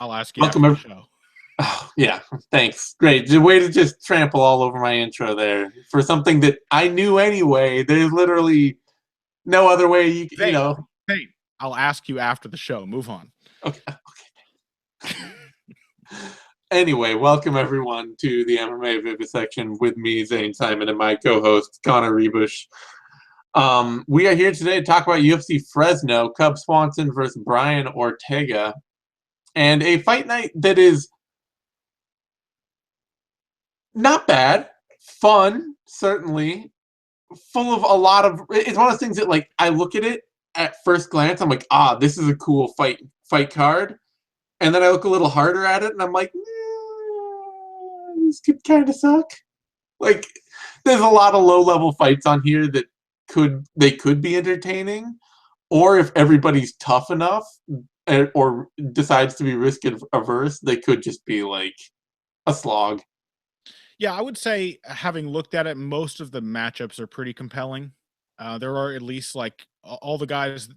I'll ask you Welcome, after the show. oh, yeah, thanks. Great. The way to just trample all over my intro there for something that I knew anyway. There's literally no other way you Zane, know. Zane, I'll ask you after the show. Move on. Okay. Anyway, welcome everyone to the MMA Vivisection with me, Zane Simon, and my co-host Connor Rebush. We are here today to talk about UFC Fresno, Cub Swanson versus Brian Ortega, and a fight night that is not bad, fun, certainly, full of a lot of. It's one of those things that, like, I look at it at first glance, I'm like, this is a cool fight card, and then I look a little harder at it, and I'm like, this could kind of suck. Like, there's a lot of low level fights on here that could be entertaining, or if everybody's tough enough or decides to be risk averse, they could just be like a slog. Yeah, I would say, having looked at it, most of the matchups are pretty compelling. There are at least like all the guys.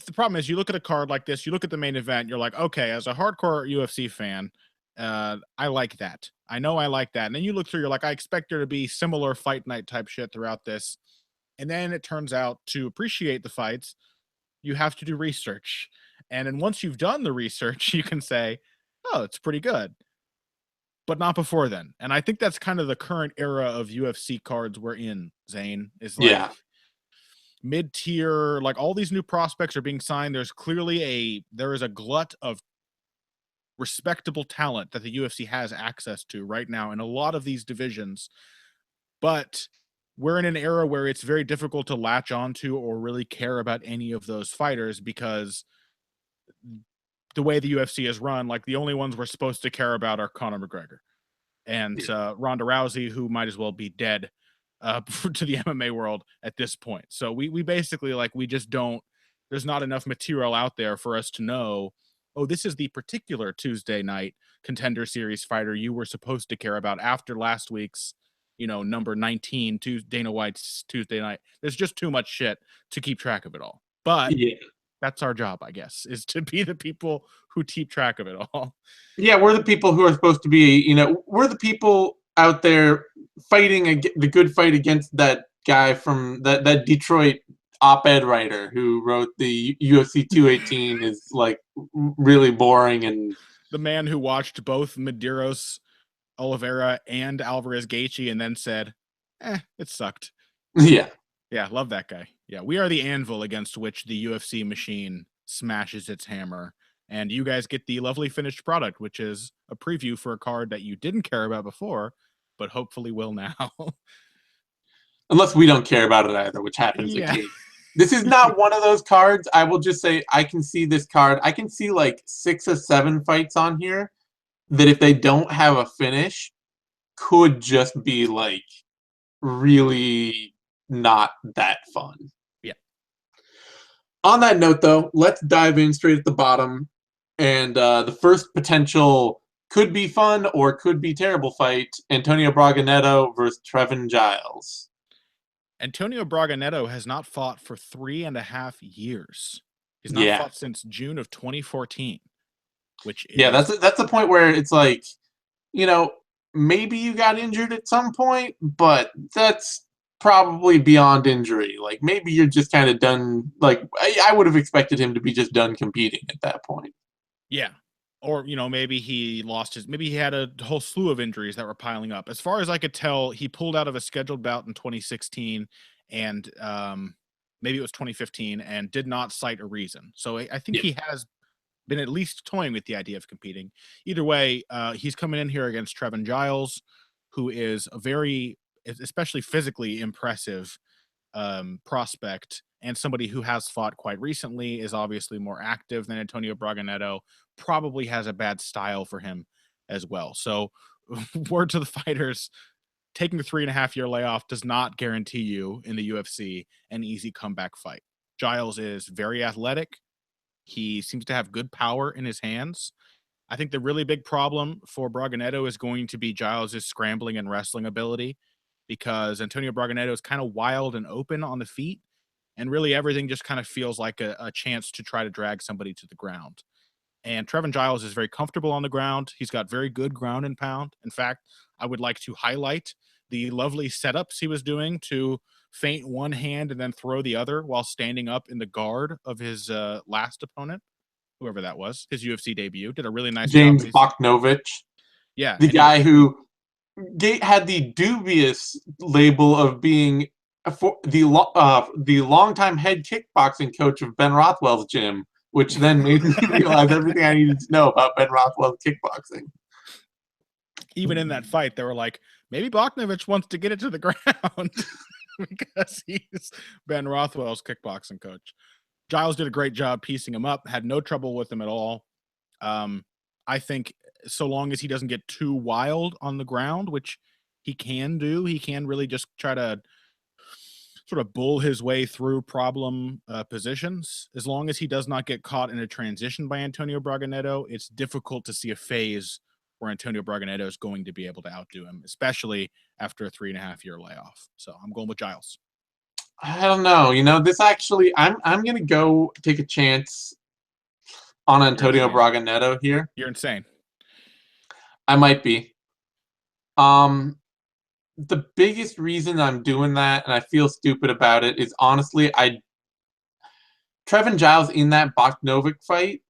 The problem is, you look at a card like this, you look at the main event, you're like, okay, as a hardcore UFC fan, I like that. I know I like that. And then you look through, you're like, I expect there to be similar fight night type shit throughout this. And then it turns out, to appreciate the fights, you have to do research. And then once you've done the research, you can say, oh, it's pretty good, but not before then. And I think that's kind of the current era of UFC cards we're in, Zane, is like Yeah. mid-tier, like all these new prospects are being signed. There is a glut of respectable talent that the UFC has access to right now in a lot of these divisions. But we're in an era where it's very difficult to latch onto or really care about any of those fighters, because the way the UFC is run, like, the only ones we're supposed to care about are Conor McGregor and Ronda Rousey, who might as well be dead to the MMA world at this point. So we basically, like, we just don't. There's not enough material out there for us to know, oh, this is the particular Tuesday night Contender Series fighter you were supposed to care about after last week's, number 19, Dana White's Tuesday night. There's just too much shit to keep track of it all. But Yeah. that's our job, I guess, is to be the people who keep track of it all. Yeah, we're the people who are supposed to be, we're the people out there fighting the good fight against that guy from that Detroit op-ed writer who wrote the UFC 218 is like really boring, and The man who watched both Medeiros Oliveira and Alvarez Gaethje and then said, it sucked. yeah. Yeah, love that guy. Yeah, we are the anvil against which the UFC machine smashes its hammer. And you guys get the lovely finished product, which is a preview for a card that you didn't care about before, but hopefully will now. Unless we don't care about it either, which happens Yeah. occasionally. This is not one of those cards. I will just say I can see this card. I can see like 6 or 7 fights on here that, if they don't have a finish, could just be like really not that fun. Yeah. On that note, though, let's dive in straight at the bottom. And the first potential could be fun or could be terrible fight: Antonio Braganetto versus Trevin Giles. Antonio Braganetto has not fought for 3.5 years. He's not Yeah. fought since June of 2014, which Yeah, is that's the point where it's like, you know, maybe you got injured at some point, but that's probably beyond injury. Like, maybe you're just kind of done. Like, I would have expected him to be just done competing at that point. yeah. Or, maybe maybe he had a whole slew of injuries that were piling up. As far as I could tell, he pulled out of a scheduled bout in 2016 and maybe it was 2015, and did not cite a reason. So I think Yeah. he has been at least toying with the idea of competing. Either way, he's coming in here against Trevin Giles, who is a very, especially physically impressive prospect, and somebody who has fought quite recently, is obviously more active than Antonio Braganetto, probably has a bad style for him as well. So, word to the fighters, taking a 3.5 year layoff does not guarantee you in the UFC an easy comeback fight. Giles is very athletic. He seems to have good power in his hands. I think the really big problem for Braganetto is going to be Giles' scrambling and wrestling ability, because Antonio Braganetto is kind of wild and open on the feet, and really everything just kind of feels like a chance to try to drag somebody to the ground. And Trevin Giles is very comfortable on the ground. He's got very good ground and pound. In fact, I would like to highlight the lovely setups he was doing to feint one hand and then throw the other while standing up in the guard of his last opponent, whoever that was, his UFC debut. Did a really nice job. James Bogdanovich, Yeah, the and guy who had the dubious label of being the longtime head kickboxing coach of Ben Rothwell's gym, which then made me realize everything I needed to know about Ben Rothwell's kickboxing. Even in that fight, they were like, maybe Bogdanovich wants to get it to the ground because he's Ben Rothwell's kickboxing coach. Giles did a great job piecing him up, had no trouble with him at all. I think so long as he doesn't get too wild on the ground, which he can do, he can really just try to sort of bull his way through problem positions. As long as he does not get caught in a transition by Antonio Braganetto, it's difficult to see a phase where Antonio Braganetto is going to be able to outdo him, especially after a 3.5-year layoff. So I'm going with Giles. I don't know. You know, this actually, I'm going to go take a chance on Antonio Braganetto here. You're insane. I might be. The biggest reason I'm doing that, and I feel stupid about it, is honestly, Trevin Giles in that Bogdanovic fight,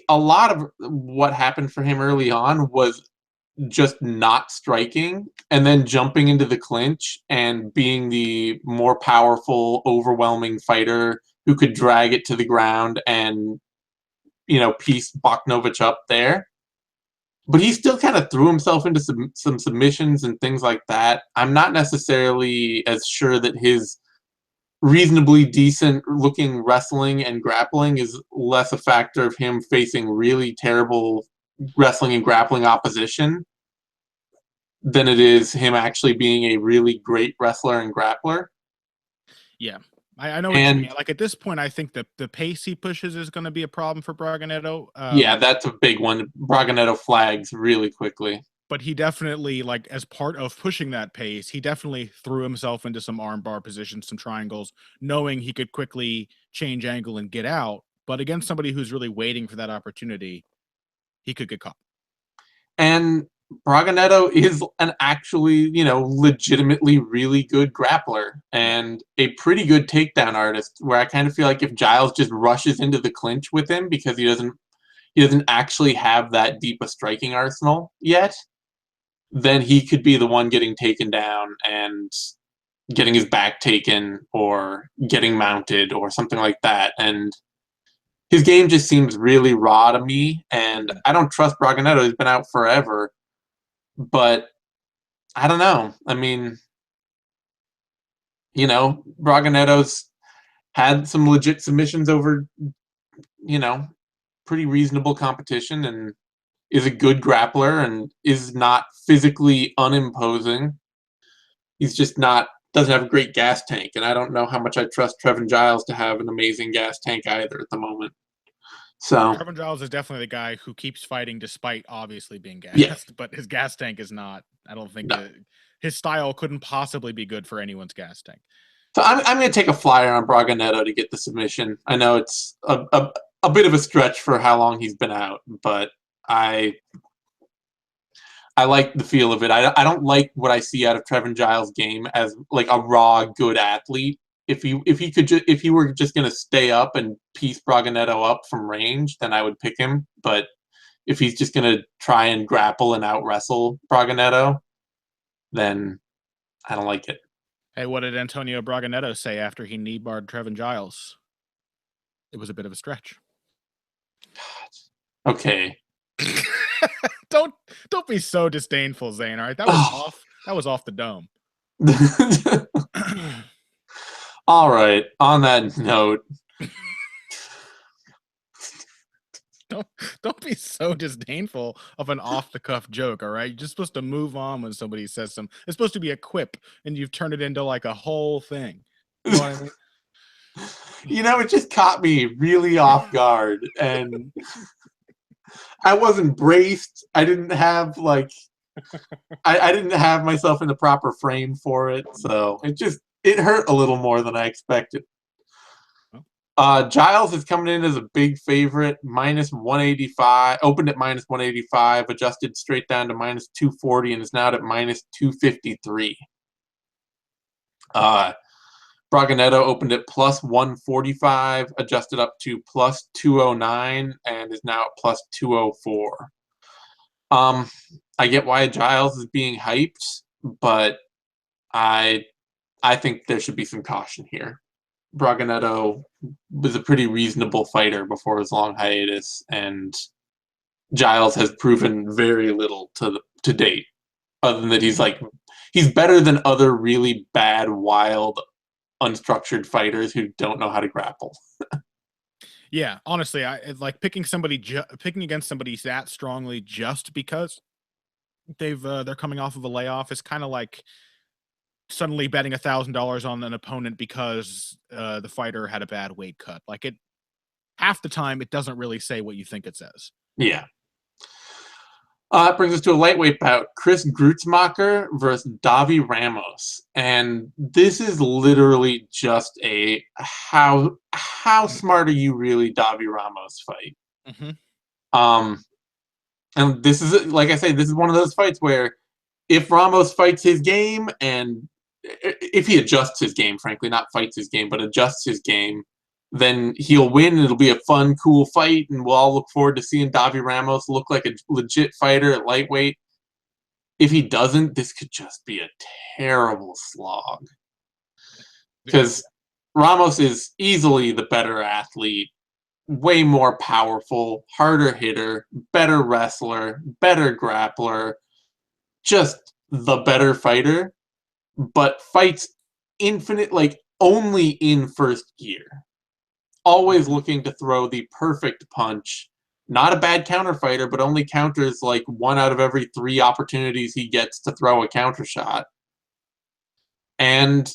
a lot of what happened for him early on was just not striking and then jumping into the clinch and being the more powerful, overwhelming fighter who could drag it to the ground and, you know, piece Bogdanovic up there. But he still kind of threw himself into some submissions and things like that. I'm not necessarily as sure that his reasonably decent looking wrestling and grappling is less a factor of him facing really terrible wrestling and grappling opposition than it is him actually being a really great wrestler and grappler. Yeah. I know what you mean. Like at this point, I think the pace he pushes is going to be a problem for Braganetto. Yeah, that's a big one. Braganetto flags really quickly. But he definitely, like, as part of pushing that pace, he definitely threw himself into some armbar positions, some triangles, knowing he could quickly change angle and get out. But against somebody who's really waiting for that opportunity, he could get caught. And Braganetto is an actually, you know, legitimately really good grappler and a pretty good takedown artist, where I kind of feel like if Giles just rushes into the clinch with him because he doesn't actually have that deep a striking arsenal yet, then he could be the one getting taken down and getting his back taken or getting mounted or something like that. And his game just seems really raw to me, and I don't trust Braganetto. He's been out forever. But I don't know. I mean, you know, Braganetto's had some legit submissions over, you know, pretty reasonable competition and is a good grappler and is not physically unimposing. He's just doesn't have a great gas tank, and I don't know how much I trust Trevin Giles to have an amazing gas tank either at the moment. So Trevin Giles is definitely the guy who keeps fighting despite obviously being gassed, yeah. But his gas tank is not. I don't think No. His style couldn't possibly be good for anyone's gas tank. So I'm going to take a flyer on Braganetto to get the submission. I know it's a bit of a stretch for how long he's been out, but I like the feel of it. I don't like what I see out of Trevin Giles' game as like a raw good athlete. If he were just going to stay up and piece Braganetto up from range, then I would pick him. But if he's just going to try and grapple and out wrestle Braganetto, then I don't like it. Hey, what did Antonio Braganetto say after he knee-barred Trevin Giles? It was a bit of a stretch. Okay. Don't be so disdainful, Zane. All right, that was off. That was off the dome. All right. On that note, don't be so disdainful of an off-the-cuff joke. All right, you're just supposed to move on when somebody says something. It's supposed to be a quip, and you've turned it into like a whole thing. You know what I mean? You know, it just caught me really off guard, and I wasn't braced. I didn't have I didn't have myself in the proper frame for it, so it hurt a little more than I expected. Giles is coming in as a big favorite, minus 185. Opened at minus 185, adjusted straight down to minus 240, and is now at minus 253. Braganetto opened at plus 145, adjusted up to plus 209, and is now at plus 204. I get why Giles is being hyped, but I think there should be some caution here. Braganetto was a pretty reasonable fighter before his long hiatus, and Giles has proven very little to date, other than that he's better than other really bad, wild, unstructured fighters who don't know how to grapple. Yeah, honestly, I like picking against somebody that strongly just because they're coming off of a layoff is kind of like suddenly betting $1,000 on an opponent because the fighter had a bad weight cut. Like it, half the time it doesn't really say what you think it says. Yeah. It brings us to a lightweight bout: Chris Gruetzemacher versus Davi Ramos, and this is literally just a how smart are you really, Davi Ramos fight. And this is, like I say, this is one of those fights where if Ramos fights his game, and if he adjusts his game, frankly, not fights his game, but adjusts his game, then he'll win. And it'll be a fun, cool fight, and we'll all look forward to seeing Davi Ramos look like a legit fighter at lightweight. If he doesn't, this could just be a terrible slog. Because Ramos is easily the better athlete, way more powerful, harder hitter, better wrestler, better grappler, just the better fighter, but fights infinite, like only in first gear. Always looking to throw the perfect punch. Not a bad counter fighter, but only counters like 1 out of every 3 opportunities he gets to throw a counter shot. And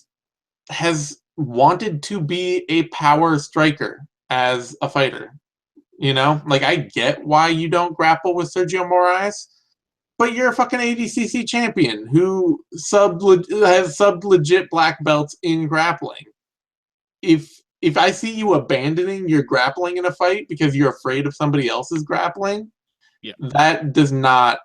has wanted to be a power striker as a fighter. You know, like I get why you don't grapple with Sergio Moraes, but you're a fucking ADCC champion who has sub legit black belts in grappling. If I see you abandoning your grappling in a fight because you're afraid of somebody else's grappling, yeah, that does not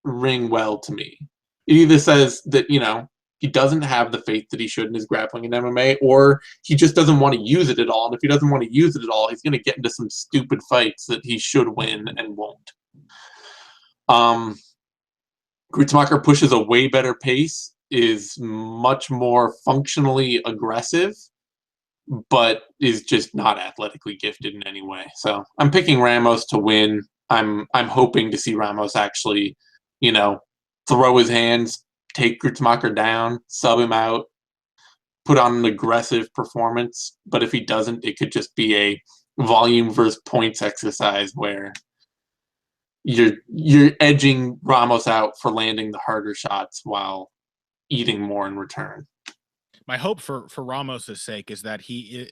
ring well to me. It either says that, you know, he doesn't have the faith that he should in his grappling in MMA, or he just doesn't want to use it at all. And if he doesn't want to use it at all, he's going to get into some stupid fights that he should win and won't. Gruetzemacher pushes a way better pace, is much more functionally aggressive, but is just not athletically gifted in any way. So I'm picking Ramos to win. I'm hoping to see Ramos actually, you know, throw his hands, take Gruetzemacher down, sub him out, put on an aggressive performance. But if he doesn't, it could just be a volume versus points exercise where you're edging Ramos out for landing the harder shots while eating more in return. My hope for Ramos's sake is that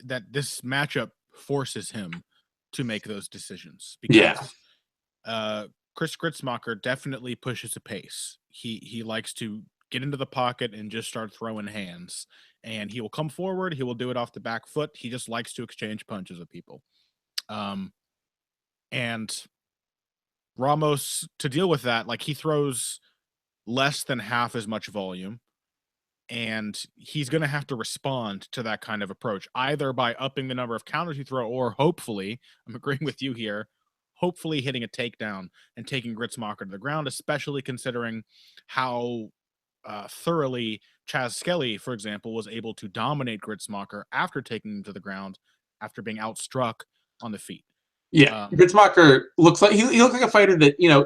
that this matchup forces him to make those decisions, because Chris Gruetzemacher definitely pushes a pace. He likes to get into the pocket and just start throwing hands, and he will come forward. He will do it off the back foot. He just likes to exchange punches with people. And Ramos, to deal with that, like he throws less than half as much volume, and he's going to have to respond to that kind of approach, either by upping the number of counters you throw, or hopefully, I'm agreeing with you here, hopefully hitting a takedown and taking Gruetzemacher to the ground, especially considering how thoroughly Chaz Skelly, for example, was able to dominate Gruetzemacher after taking him to the ground, after being outstruck on the feet. Yeah, Gruetzemacher looks like he looks like a fighter that, you know,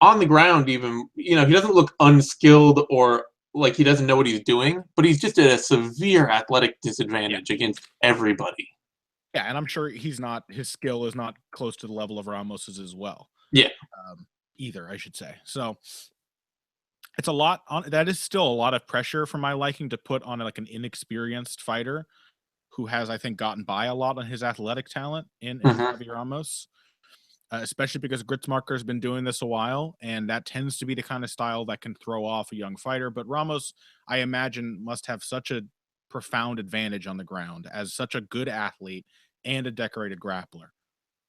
on the ground even, you know, he doesn't look unskilled or like he doesn't know what he's doing, but he's just at a severe athletic disadvantage against everybody. Yeah, and I'm sure his skill is not close to the level of Ramos's as well. Yeah. Either, I should say. So it's a lot that is still a lot of pressure for my liking to put on like an inexperienced fighter who has, I think, gotten by a lot on his athletic talent in Davi Ramos. Especially because Gruetzemacher has been doing this a while, and that tends to be the kind of style that can throw off a young fighter. But Ramos, I imagine, must have such a profound advantage on the ground as such a good athlete and a decorated grappler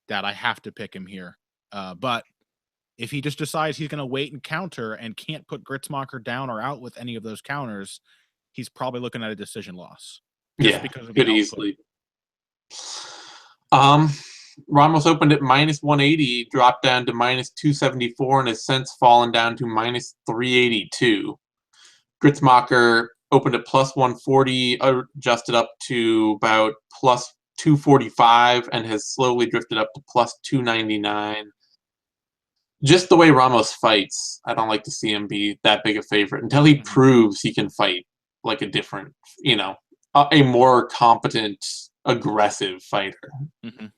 that I have to pick him here. But if he just decides he's going to wait and counter and can't put Gritzmacher down or out with any of those counters, he's probably looking at a decision loss just Yeah, because of the could output. easily. Ramos opened at -180, dropped down to -274, and has since fallen down to -382. Gritzmacher opened at +140, adjusted up to about +245, and has slowly drifted up to +299. Just the way Ramos fights, I don't like to see him be that big a favorite until he proves he can fight like a different, a more competent, aggressive fighter. Mm-hmm.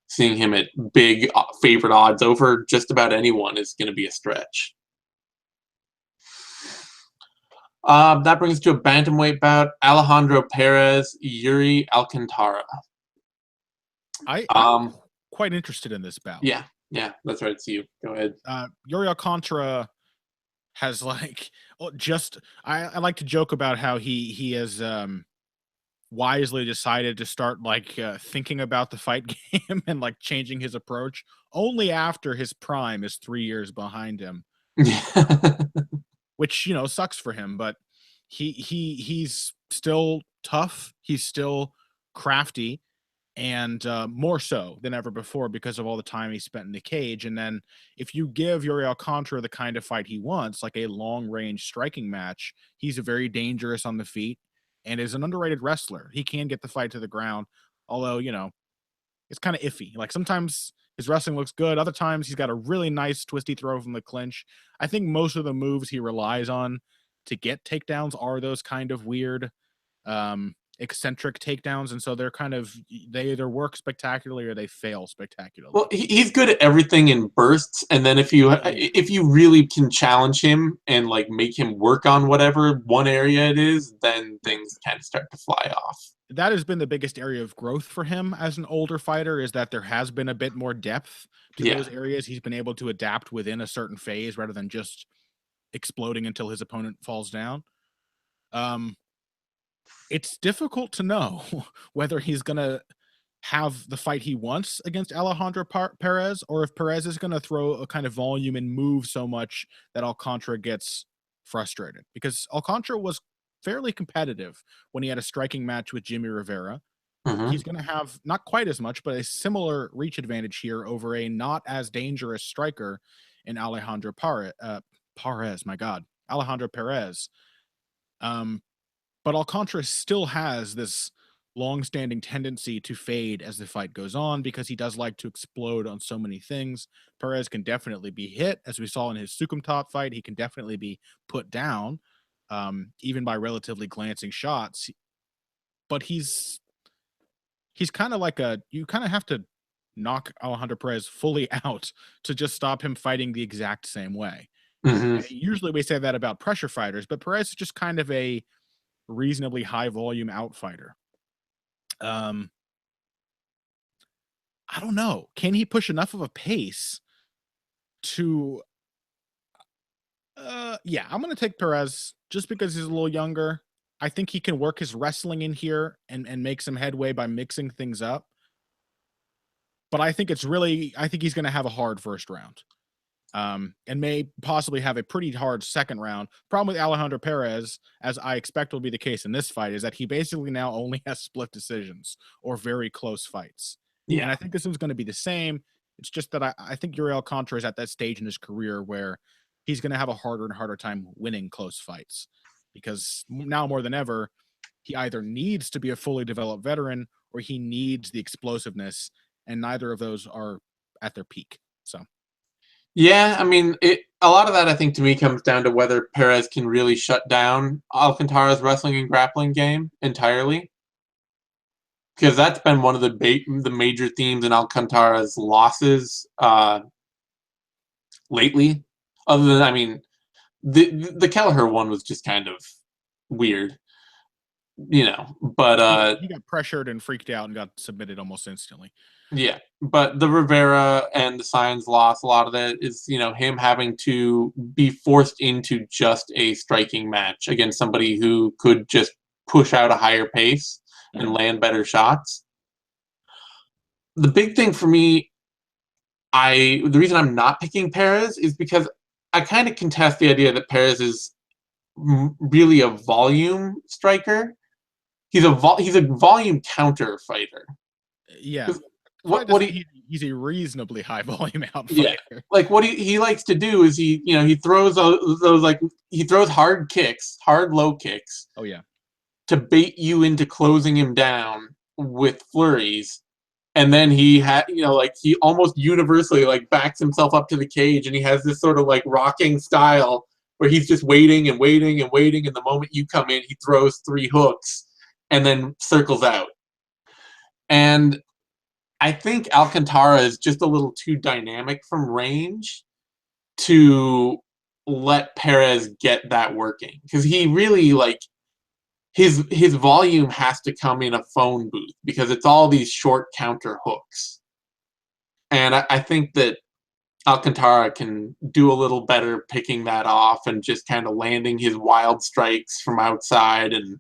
Seeing him at big favorite odds over just about anyone is going to be a stretch. That brings us to a bantamweight bout: Alejandro Perez, Yuri Alcantara. I'm quite interested in this bout. Yeah, that's right. It's you. Go ahead. Yuri Alcantara has I like to joke about how he has wisely decided to start thinking about the fight game and changing his approach only after his prime is 3 years behind him. Which, sucks for him, but he's still tough. He's still crafty, and more so than ever before because of all the time he spent in the cage. And then if you give Yuri Alcantara the kind of fight he wants, like a long-range striking match, he's very dangerous on the feet and is an underrated wrestler. He can get the fight to the ground, although, it's kind of iffy. Sometimes his wrestling looks good. Other times he's got a really nice twisty throw from the clinch. I think most of the moves he relies on to get takedowns are those kind of weird, eccentric takedowns. And so they're they either work spectacularly or they fail spectacularly. Well, he's good at everything in bursts. And then if you really can challenge him and make him work on whatever one area it is, then things kind of start to fly off. That has been the biggest area of growth for him as an older fighter, is that there has been a bit more depth to those areas. He's been able to adapt within a certain phase rather than just exploding until his opponent falls down. It's difficult to know whether he's going to have the fight he wants against Alejandro Perez, or if Perez is going to throw a kind of volume and move so much that Alcantara gets frustrated, because Alcantara was fairly competitive when he had a striking match with Jimmy Rivera. Mm-hmm. He's going to have not quite as much, but a similar reach advantage here over a not as dangerous striker in Alejandro Perez. My God, Alejandro Perez. But Alcantara still has this long-standing tendency to fade as the fight goes on because he does like to explode on so many things. Perez can definitely be hit, as we saw in his Sukumtop fight. He can definitely be put down, even by relatively glancing shots. But he's kind of you kind of have to knock Alejandro Perez fully out to just stop him fighting the exact same way. Mm-hmm. Usually we say that about pressure fighters, but Perez is just kind of a reasonably high volume outfighter. I don't know. Can he push enough of a pace to yeah, I'm going to take Perez just because he's a little younger. I think he can work his wrestling in here and make some headway by mixing things up. But I think he's going to have a hard first round. And may possibly have a pretty hard second round. Problem with Alejandro Perez, as I expect will be the case in this fight, is that he basically now only has split decisions or very close fights. Yeah. And I think this one's going to be the same. It's just that I think Yuri Alcantara is at that stage in his career where he's going to have a harder and harder time winning close fights, because now more than ever, he either needs to be a fully developed veteran or he needs the explosiveness, and neither of those are at their peak. So. Yeah, I mean, a lot of that, I think, to me, comes down to whether Perez can really shut down Alcantara's wrestling and grappling game entirely. Because that's been one of the major themes in Alcantara's losses lately. Other than, I mean, the Kelleher one was just kind of weird, but he got pressured and freaked out and got submitted almost instantly. Yeah, but the Rivera and the Saenz loss, a lot of that is, him having to be forced into just a striking match against somebody who could just push out a higher pace and land better shots. the big thing for me, the reason I'm not picking Perez is because I kind of contest the idea that Perez is really a volume striker. He's a volume counter fighter. Yeah. Probably What just he he's a reasonably high volume out yeah, fighter. like what he likes to do is he throws those like he throws hard kicks, hard low kicks Oh yeah. to bait you into closing him down with flurries. And then he had, like he almost universally like backs himself up to the cage, and he has this sort of like rocking style where he's just waiting and waiting and waiting. And the moment you come in, he throws 3 hooks and then circles out. And I think Alcantara is just a little too dynamic from range to let Perez get that working, because he really like his volume has to come in a phone booth because it's all these short counter hooks. And I think that Alcantara can do a little better picking that off and just kind of landing his wild strikes from outside. And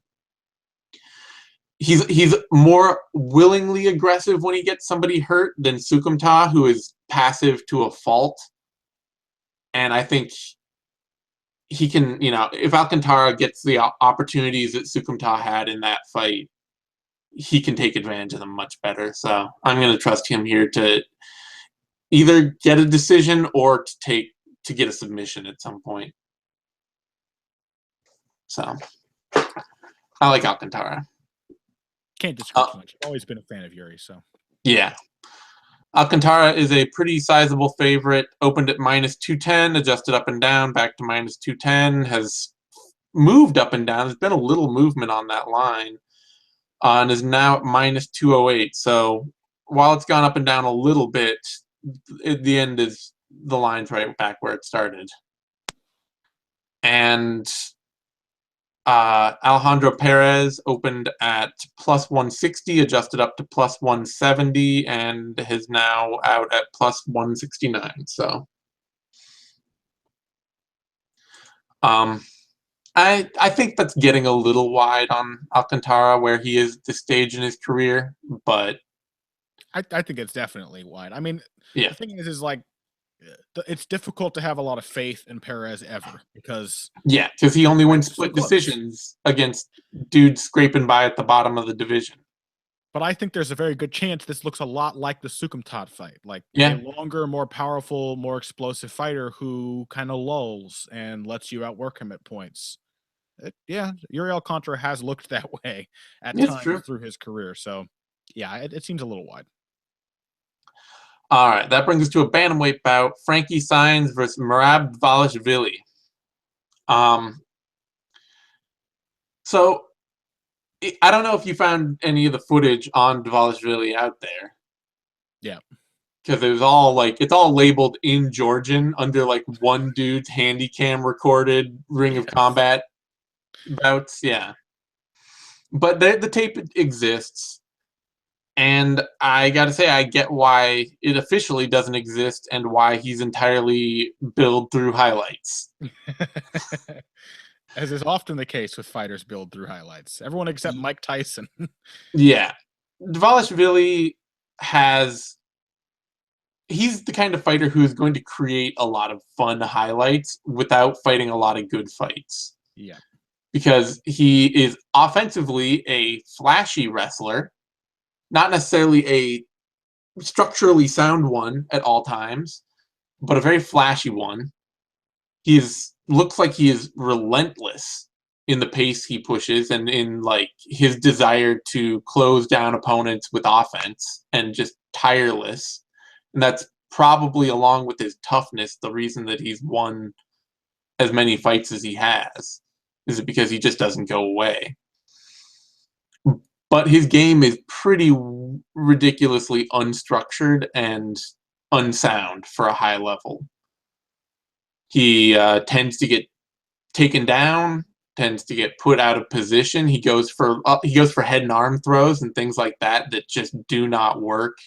he's more willingly aggressive when he gets somebody hurt than Sukumta, who is passive to a fault. And I think he can, if Alcantara gets the opportunities that Sukumta had in that fight, he can take advantage of them much better. So I'm going to trust him here to either get a decision or to get a submission at some point. So I like Alcantara. Can't disagree too much. I've always been a fan of Yuri, so Yeah. Alcantara is a pretty sizable favorite. Opened at -210, adjusted up and down, back to -210, has moved up and down. There's been a little movement on that line, and is now at -208. So while it's gone up and down a little bit, at the end is the line's right back where it started. And Alejandro Perez opened at +160, adjusted up to +170, and is now out at +169. So, I think that's getting a little wide on Alcantara where he is at this stage in his career, but I think it's definitely wide. I mean, yeah, the thing is like it's difficult to have a lot of faith in Perez ever because yeah, because he only wins fights are so split close. decisions against dudes scraping by at the bottom of the division. But I think there's a very good chance this looks a lot like the Sukumtat fight, like a Yeah, longer, more powerful, more explosive fighter who kind of lulls and lets you outwork him at points. Yeah, Yuri Alcantara has looked that way at it's times true. through his career. So, yeah, it seems a little wide. All right, that brings us to a bantamweight bout: Frankie Saenz versus Merab Dvalishvili. Um, so I don't know if you found any of the footage on Dvalishvili out there, Yeah. because it was all like it's all labeled in Georgian under like one dude's handy cam recorded Ring of Yes. Combat bouts. Yeah, but the tape exists, and I gotta say I get why it officially doesn't exist and why he's entirely billed through highlights. As is often the case with fighters billed through highlights. Everyone except Mike Tyson. Yeah, Dvalishvili has he's the kind of fighter who's going to create a lot of fun highlights without fighting a lot of good fights. Yeah. Because he is offensively a flashy wrestler, not necessarily a structurally sound one at all times, but a very flashy one. Looks like he is relentless in the pace he pushes and in like his desire to close down opponents with offense, and just tireless. And that's probably, along with his toughness, the reason that he's won as many fights as he has. Is it because he just doesn't go away? But his game is pretty ridiculously unstructured and unsound for a high level. He tends to get taken down, tends to get put out of position. He goes for head and arm throws and things like that that just do not work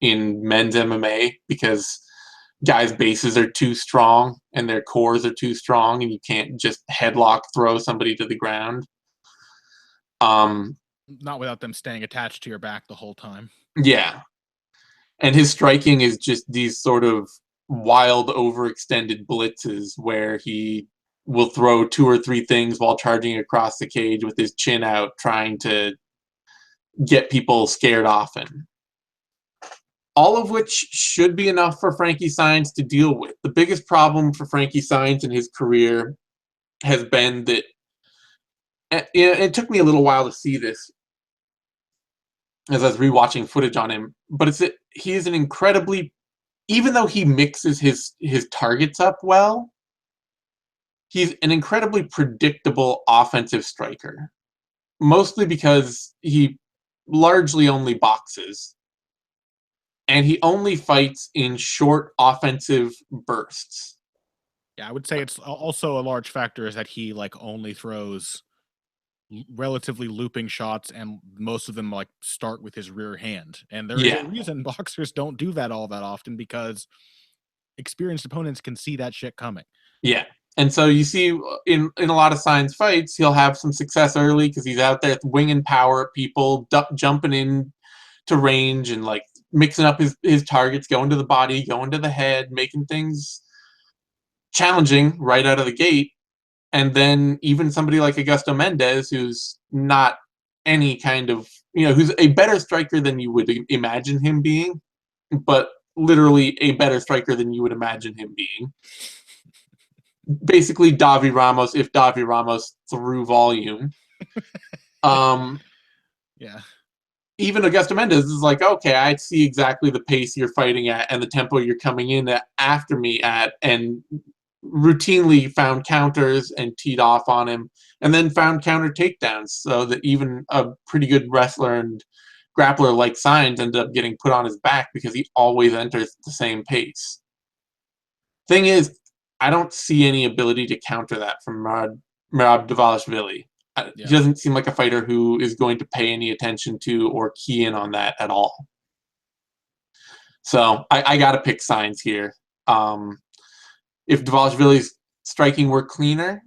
in men's MMA, because guys' bases are too strong and their cores are too strong, and you can't just headlock throw somebody to the ground. Not without them staying attached to your back the whole time. Yeah. And his striking is just these sort of wild, overextended blitzes where he will throw two or three things while charging across the cage with his chin out, trying to get people scared often. All of which should be enough for Frankie Saenz to deal with. The biggest problem for Frankie Saenz in his career has been that it took me a little while to see this as I was rewatching footage on him, but it's that he is an incredibly, even though he mixes his targets up well, he's an incredibly predictable offensive striker. Mostly because he largely only boxes. And he only fights in short offensive bursts. Yeah, I would say it's also a large factor is that he like only throws relatively looping shots, and most of them like start with his rear hand. And there is a Yeah. reason boxers don't do that all that often, because experienced opponents can see that shit coming. Yeah. And so you see in a lot of Saenz fights, he'll have some success early because he's out there winging power at people, jumping in to range and like mixing up his targets, going to the body, going to the head, making things challenging right out of the gate. And then even somebody like Augusto Mendez, who's not any kind of, who's a better striker than you would imagine him being, but literally a better striker than you would imagine him being. Basically, Davi Ramos, if Davi Ramos threw volume. Yeah. Even Augusto Mendez is like, okay, I see exactly the pace you're fighting at and the tempo you're coming in at after me at, and routinely found counters and teed off on him, and then found counter takedowns, so that even a pretty good wrestler and grappler like Saenz ended up getting put on his back because he always enters the same pace. Thing is, I don't see any ability to counter that from Merab Dvalishvili. Yeah. He doesn't seem like a fighter who is going to pay any attention to or key in on that at all. So I got to pick Saenz here. If Dvalishvili's striking were cleaner,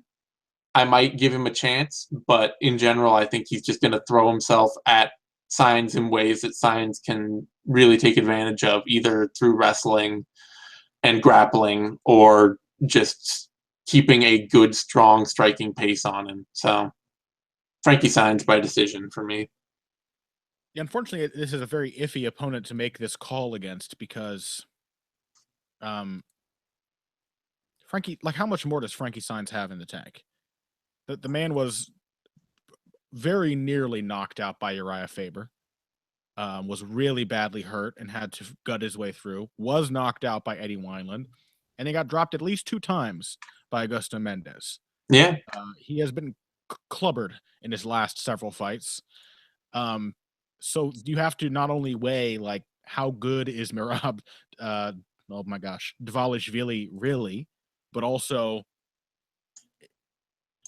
I might give him a chance. But in general, I think he's just going to throw himself at Saenz in ways that Saenz can really take advantage of, either through wrestling and grappling or just keeping a good, strong striking pace on him. So Frankie Saenz by decision for me. Yeah, unfortunately, this is a very iffy opponent to make this call against, because Frankie, like, how much more does Frankie Saenz have in the tank? The man was very nearly knocked out by Uriah Faber, was really badly hurt and had to gut his way through, was knocked out by Eddie Wineland, and he got dropped at least 2 times by Augusto Mendez. Yeah. He has been clubbered in his last several fights. So you have to not only weigh like how good is Merab, oh my gosh, Dvalishvili really, but also,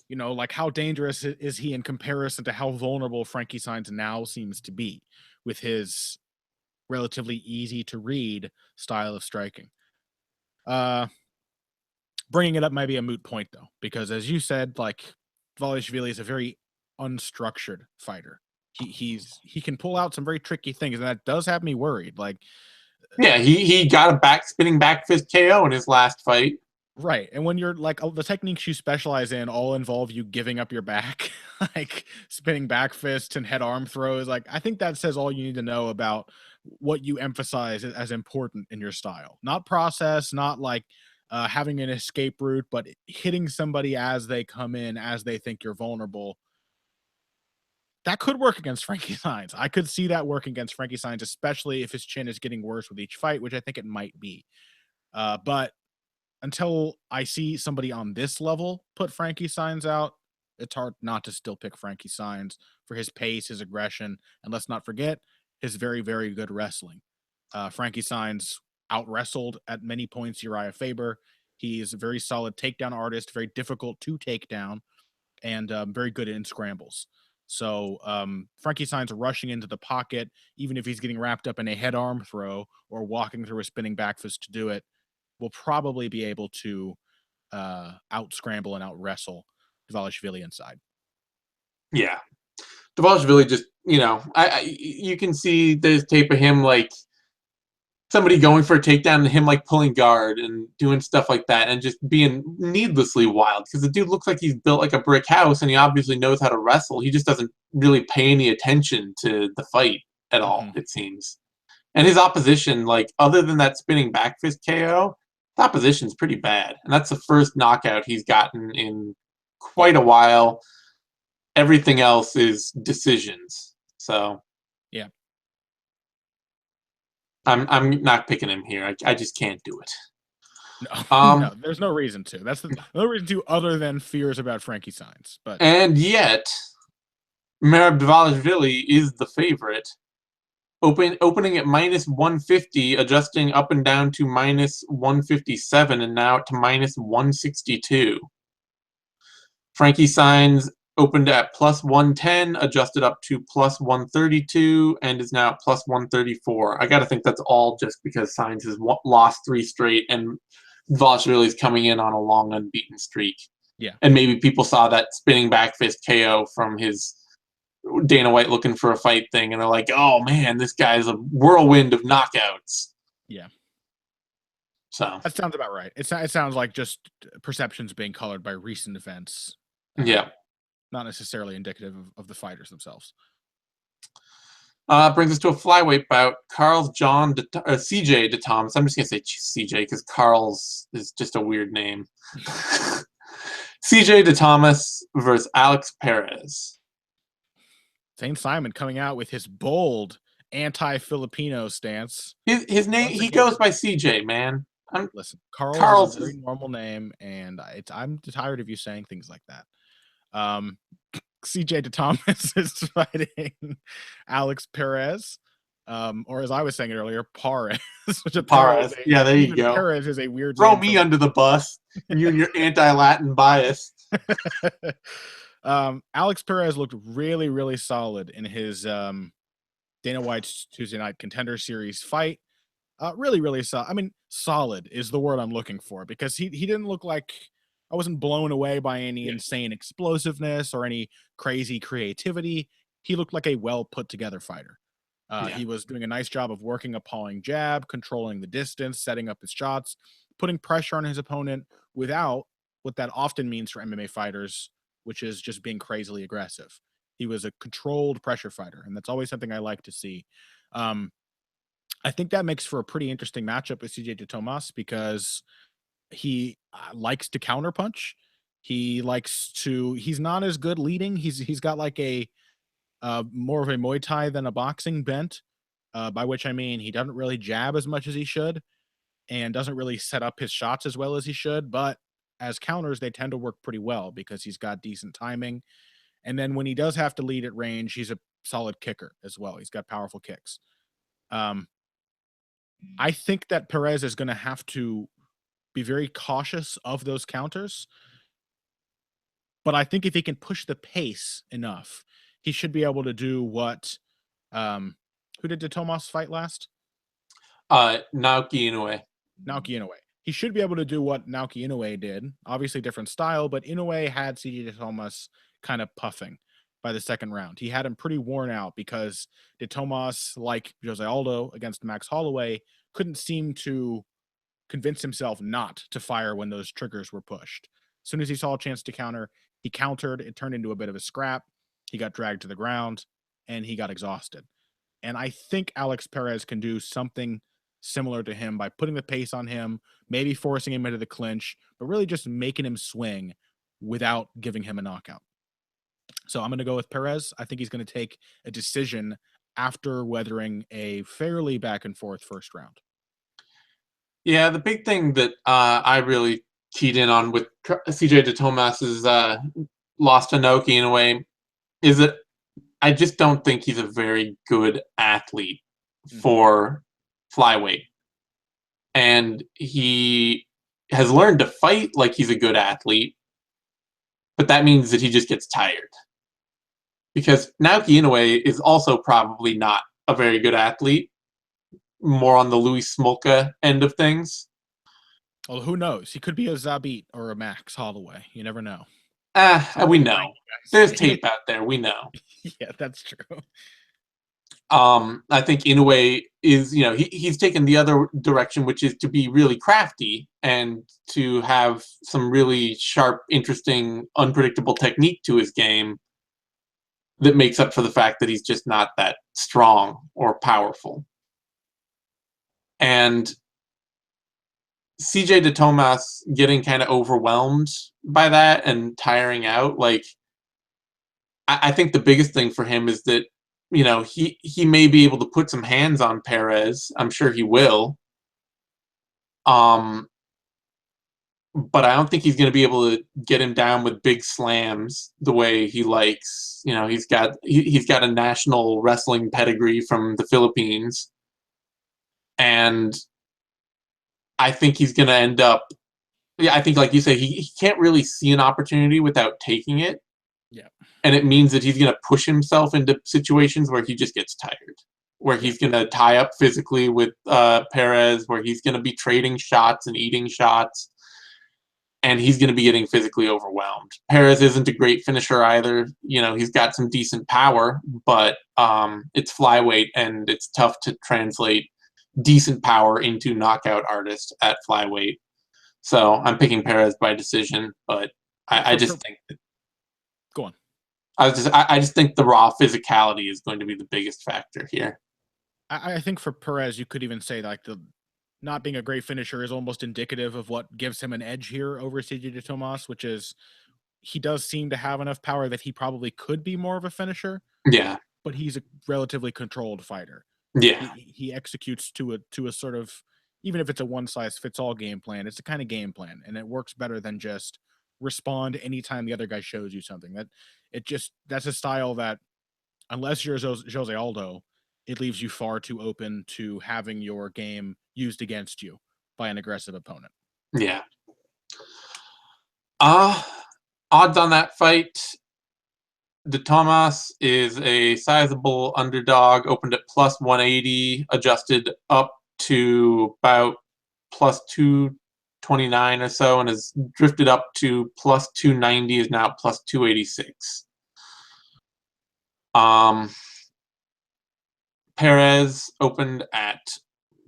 like, how dangerous is he in comparison to how vulnerable Frankie Saenz now seems to be with his relatively easy to read style of striking. Bringing it up might be a moot point though, because as you said, like, Dvalishvili is a very unstructured fighter. He can pull out some very tricky things, and that does have me worried. Like, yeah, he got a spinning back fist KO in his last fight. Right. And when you're like, the techniques you specialize in all involve you giving up your back, like spinning back fists and head arm throws, like, I think that says all you need to know about what you emphasize as important in your style. Not process, not like having an escape route, but hitting somebody as they come in, as they think you're vulnerable. That could work against Frankie Saenz. I could see that working against Frankie Saenz, especially if his chin is getting worse with each fight, which I think it might be. But until I see somebody on this level put Frankie Saenz out, it's hard not to still pick Frankie Saenz for his pace, his aggression, and let's not forget his very, very good wrestling. Frankie Saenz out-wrestled at many points Uriah Faber. He is a very solid takedown artist, very difficult to take down, and very good in scrambles. So Frankie Saenz rushing into the pocket, even if he's getting wrapped up in a head arm throw or walking through a spinning back fist to do it, will probably be able to out scramble and out wrestle Dvalishvili inside. Yeah, Dvalishvili just, you can see there's tape of him like somebody going for a takedown and him like pulling guard and doing stuff like that and just being needlessly wild because the dude looks like he's built like a brick house and he obviously knows how to wrestle. He just doesn't really pay any attention to the fight at all, it seems. And his opposition, like other than that spinning back fist KO, the opposition's pretty bad. And that's the first knockout he's gotten in quite a while. Everything else is decisions. So yeah, I'm not picking him here. I just can't do it. No, no, there's no reason to. That's no reason to other than fears about Frankie Saenz. But and yet, Merab Dvalishvili is the favorite. Opening at minus 150, adjusting up and down to minus 157, and now to minus 162. Frankie Saenz opened at plus 110, adjusted up to plus 132, and is now at plus 134. I got to think that's all just because Saenz has lost 3 straight, and Dvalishvili is coming in on a long unbeaten streak. Yeah. And maybe people saw that spinning back fist KO from his Dana White looking for a fight thing, and they're like, oh man, this guy's a whirlwind of knockouts. Yeah. So that sounds about right. It sounds like just perceptions being colored by recent events. Yeah. Not necessarily indicative of the fighters themselves. Brings us to a flyweight bout. CJ de Thomas. I'm just going to say CJ because Carl's is just a weird name. CJ de Thomas versus Alex Perez. Zane Simon coming out with his bold anti-Filipino stance. His name, he goes by CJ, man. Listen, Carl's is a very normal name, and I'm tired of you saying things like that. CJ de Thomas is fighting Alex Perez, or as I was saying it earlier, Parez. Parez. Yeah, there you go. Perez is a weird. Throw me under the bus. You and your anti-Latin bias. Alex Perez looked really, really solid in his Dana White's Tuesday Night Contender Series fight. Really, really solid. I mean, solid is the word I'm looking for because he didn't look like, I wasn't blown away by any insane explosiveness or any crazy creativity. He looked like a well put together fighter. He was doing a nice job of working a pawing jab, controlling the distance, setting up his shots, putting pressure on his opponent without what that often means for MMA fighters, which is just being crazily aggressive. He was a controlled pressure fighter, and that's always something I like to see. I think that makes for a pretty interesting matchup with CJ de Thomas because he likes to counterpunch. He's not as good leading. He's got like a more of a Muay Thai than a boxing bent, by which I mean he doesn't really jab as much as he should and doesn't really set up his shots as well as he should. But as counters, they tend to work pretty well because he's got decent timing. And then when he does have to lead at range, he's a solid kicker as well. He's got powerful kicks. I think that Perez is going to have to be very cautious of those counters. But I think if he can push the pace enough, he should be able to do what who did de Thomas fight last? Naoki Inoue. Naoki Inoue. He should be able to do what Naoki Inoue did. Obviously different style, but Inoue had CJ de Thomas kind of puffing by the second round. He had him pretty worn out because de Thomas, like Jose Aldo against Max Holloway, couldn't seem to convince himself not to fire when those triggers were pushed. As soon as he saw a chance to counter, he countered. It turned into a bit of a scrap. He got dragged to the ground, and he got exhausted. And I think Alex Perez can do something similar to him by putting the pace on him, maybe forcing him into the clinch, but really just making him swing without giving him a knockout. So I'm going to go with Perez. I think he's going to take a decision after weathering a fairly back and forth first round. Yeah, the big thing that I really keyed in on with CJ de Thomas's loss to Naoki in a way is that I just don't think he's a very good athlete for flyweight. And he has learned to fight like he's a good athlete, but that means that he just gets tired. Because Naoki Inoue is also probably not a very good athlete, more on the Louis Smolka end of things. Well, who knows? He could be a Zabit or a Max Holloway. You never know. We know. There's tape out there. We know. Yeah, that's true. I think Inoue is, he's taken the other direction, which is to be really crafty and to have some really sharp, interesting, unpredictable technique to his game that makes up for the fact that he's just not that strong or powerful. And CJ DeTomas getting kind of overwhelmed by that and tiring out, like, I think the biggest thing for him is that, he may be able to put some hands on Perez. I'm sure he will. But I don't think he's going to be able to get him down with big slams the way he likes. He's got a national wrestling pedigree from the Philippines, and I think he's going to end up. Yeah, I think, like you say, he can't really see an opportunity without taking it. Yeah. And it means that he's going to push himself into situations where he just gets tired, where he's going to tie up physically with Perez, where he's going to be trading shots and eating shots, and he's going to be getting physically overwhelmed. Perez isn't a great finisher either. He's got some decent power, but it's flyweight, and it's tough to translate decent power into knockout artists at flyweight. So I'm picking Perez by decision, but I just think that. Go on. I just think the raw physicality is going to be the biggest factor here. I think for Perez, you could even say like the not being a great finisher is almost indicative of what gives him an edge here over CJ DeTomas, which is he does seem to have enough power that he probably could be more of a finisher. Yeah, but he's a relatively controlled fighter. Yeah, he executes to a sort of, even if it's a one size fits all game plan, it's a kind of game plan, and it works better than just respond anytime the other guy shows you something. That's a style that, unless you're Jose Aldo, it leaves you far too open to having your game used against you by an aggressive opponent. Yeah. Odds on that fight. DeTomas is a sizable underdog, opened at plus 180, adjusted up to about plus 229 or so, and has drifted up to plus 290, is now plus 286. Perez opened at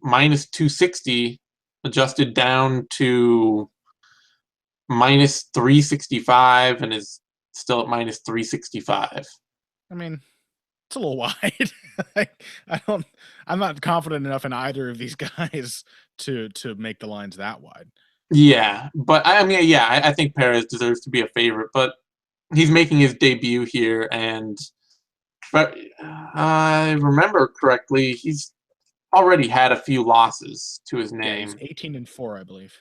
minus 260, adjusted down to minus 365, and is still at minus 365. I mean, it's a little wide. I'm not confident enough in either of these guys to make the lines that wide. Yeah, but I think Perez deserves to be a favorite, but he's making his debut here, and but I remember correctly, he's already had a few losses to his name. Yeah, he's 18-4, I believe.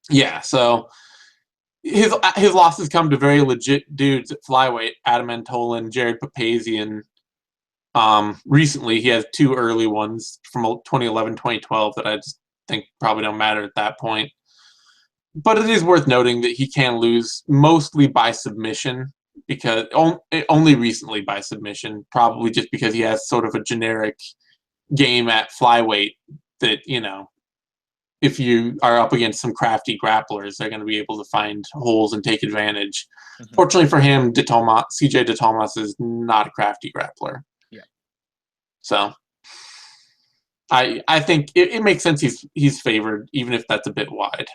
Yeah, so his losses come to very legit dudes at flyweight: Adam Antolin, Jared Papazian. Recently, he has two early ones from 2011, 2012 that I just think probably don't matter at that point. But it is worth noting that he can lose mostly by submission, because only recently by submission, probably just because he has sort of a generic game at flyweight that, if you are up against some crafty grapplers, they're going to be able to find holes and take advantage. Mm-hmm. Fortunately for him, CJ DeTomas is not a crafty grappler. Yeah. So I think it makes sense he's favored, even if that's a bit wide.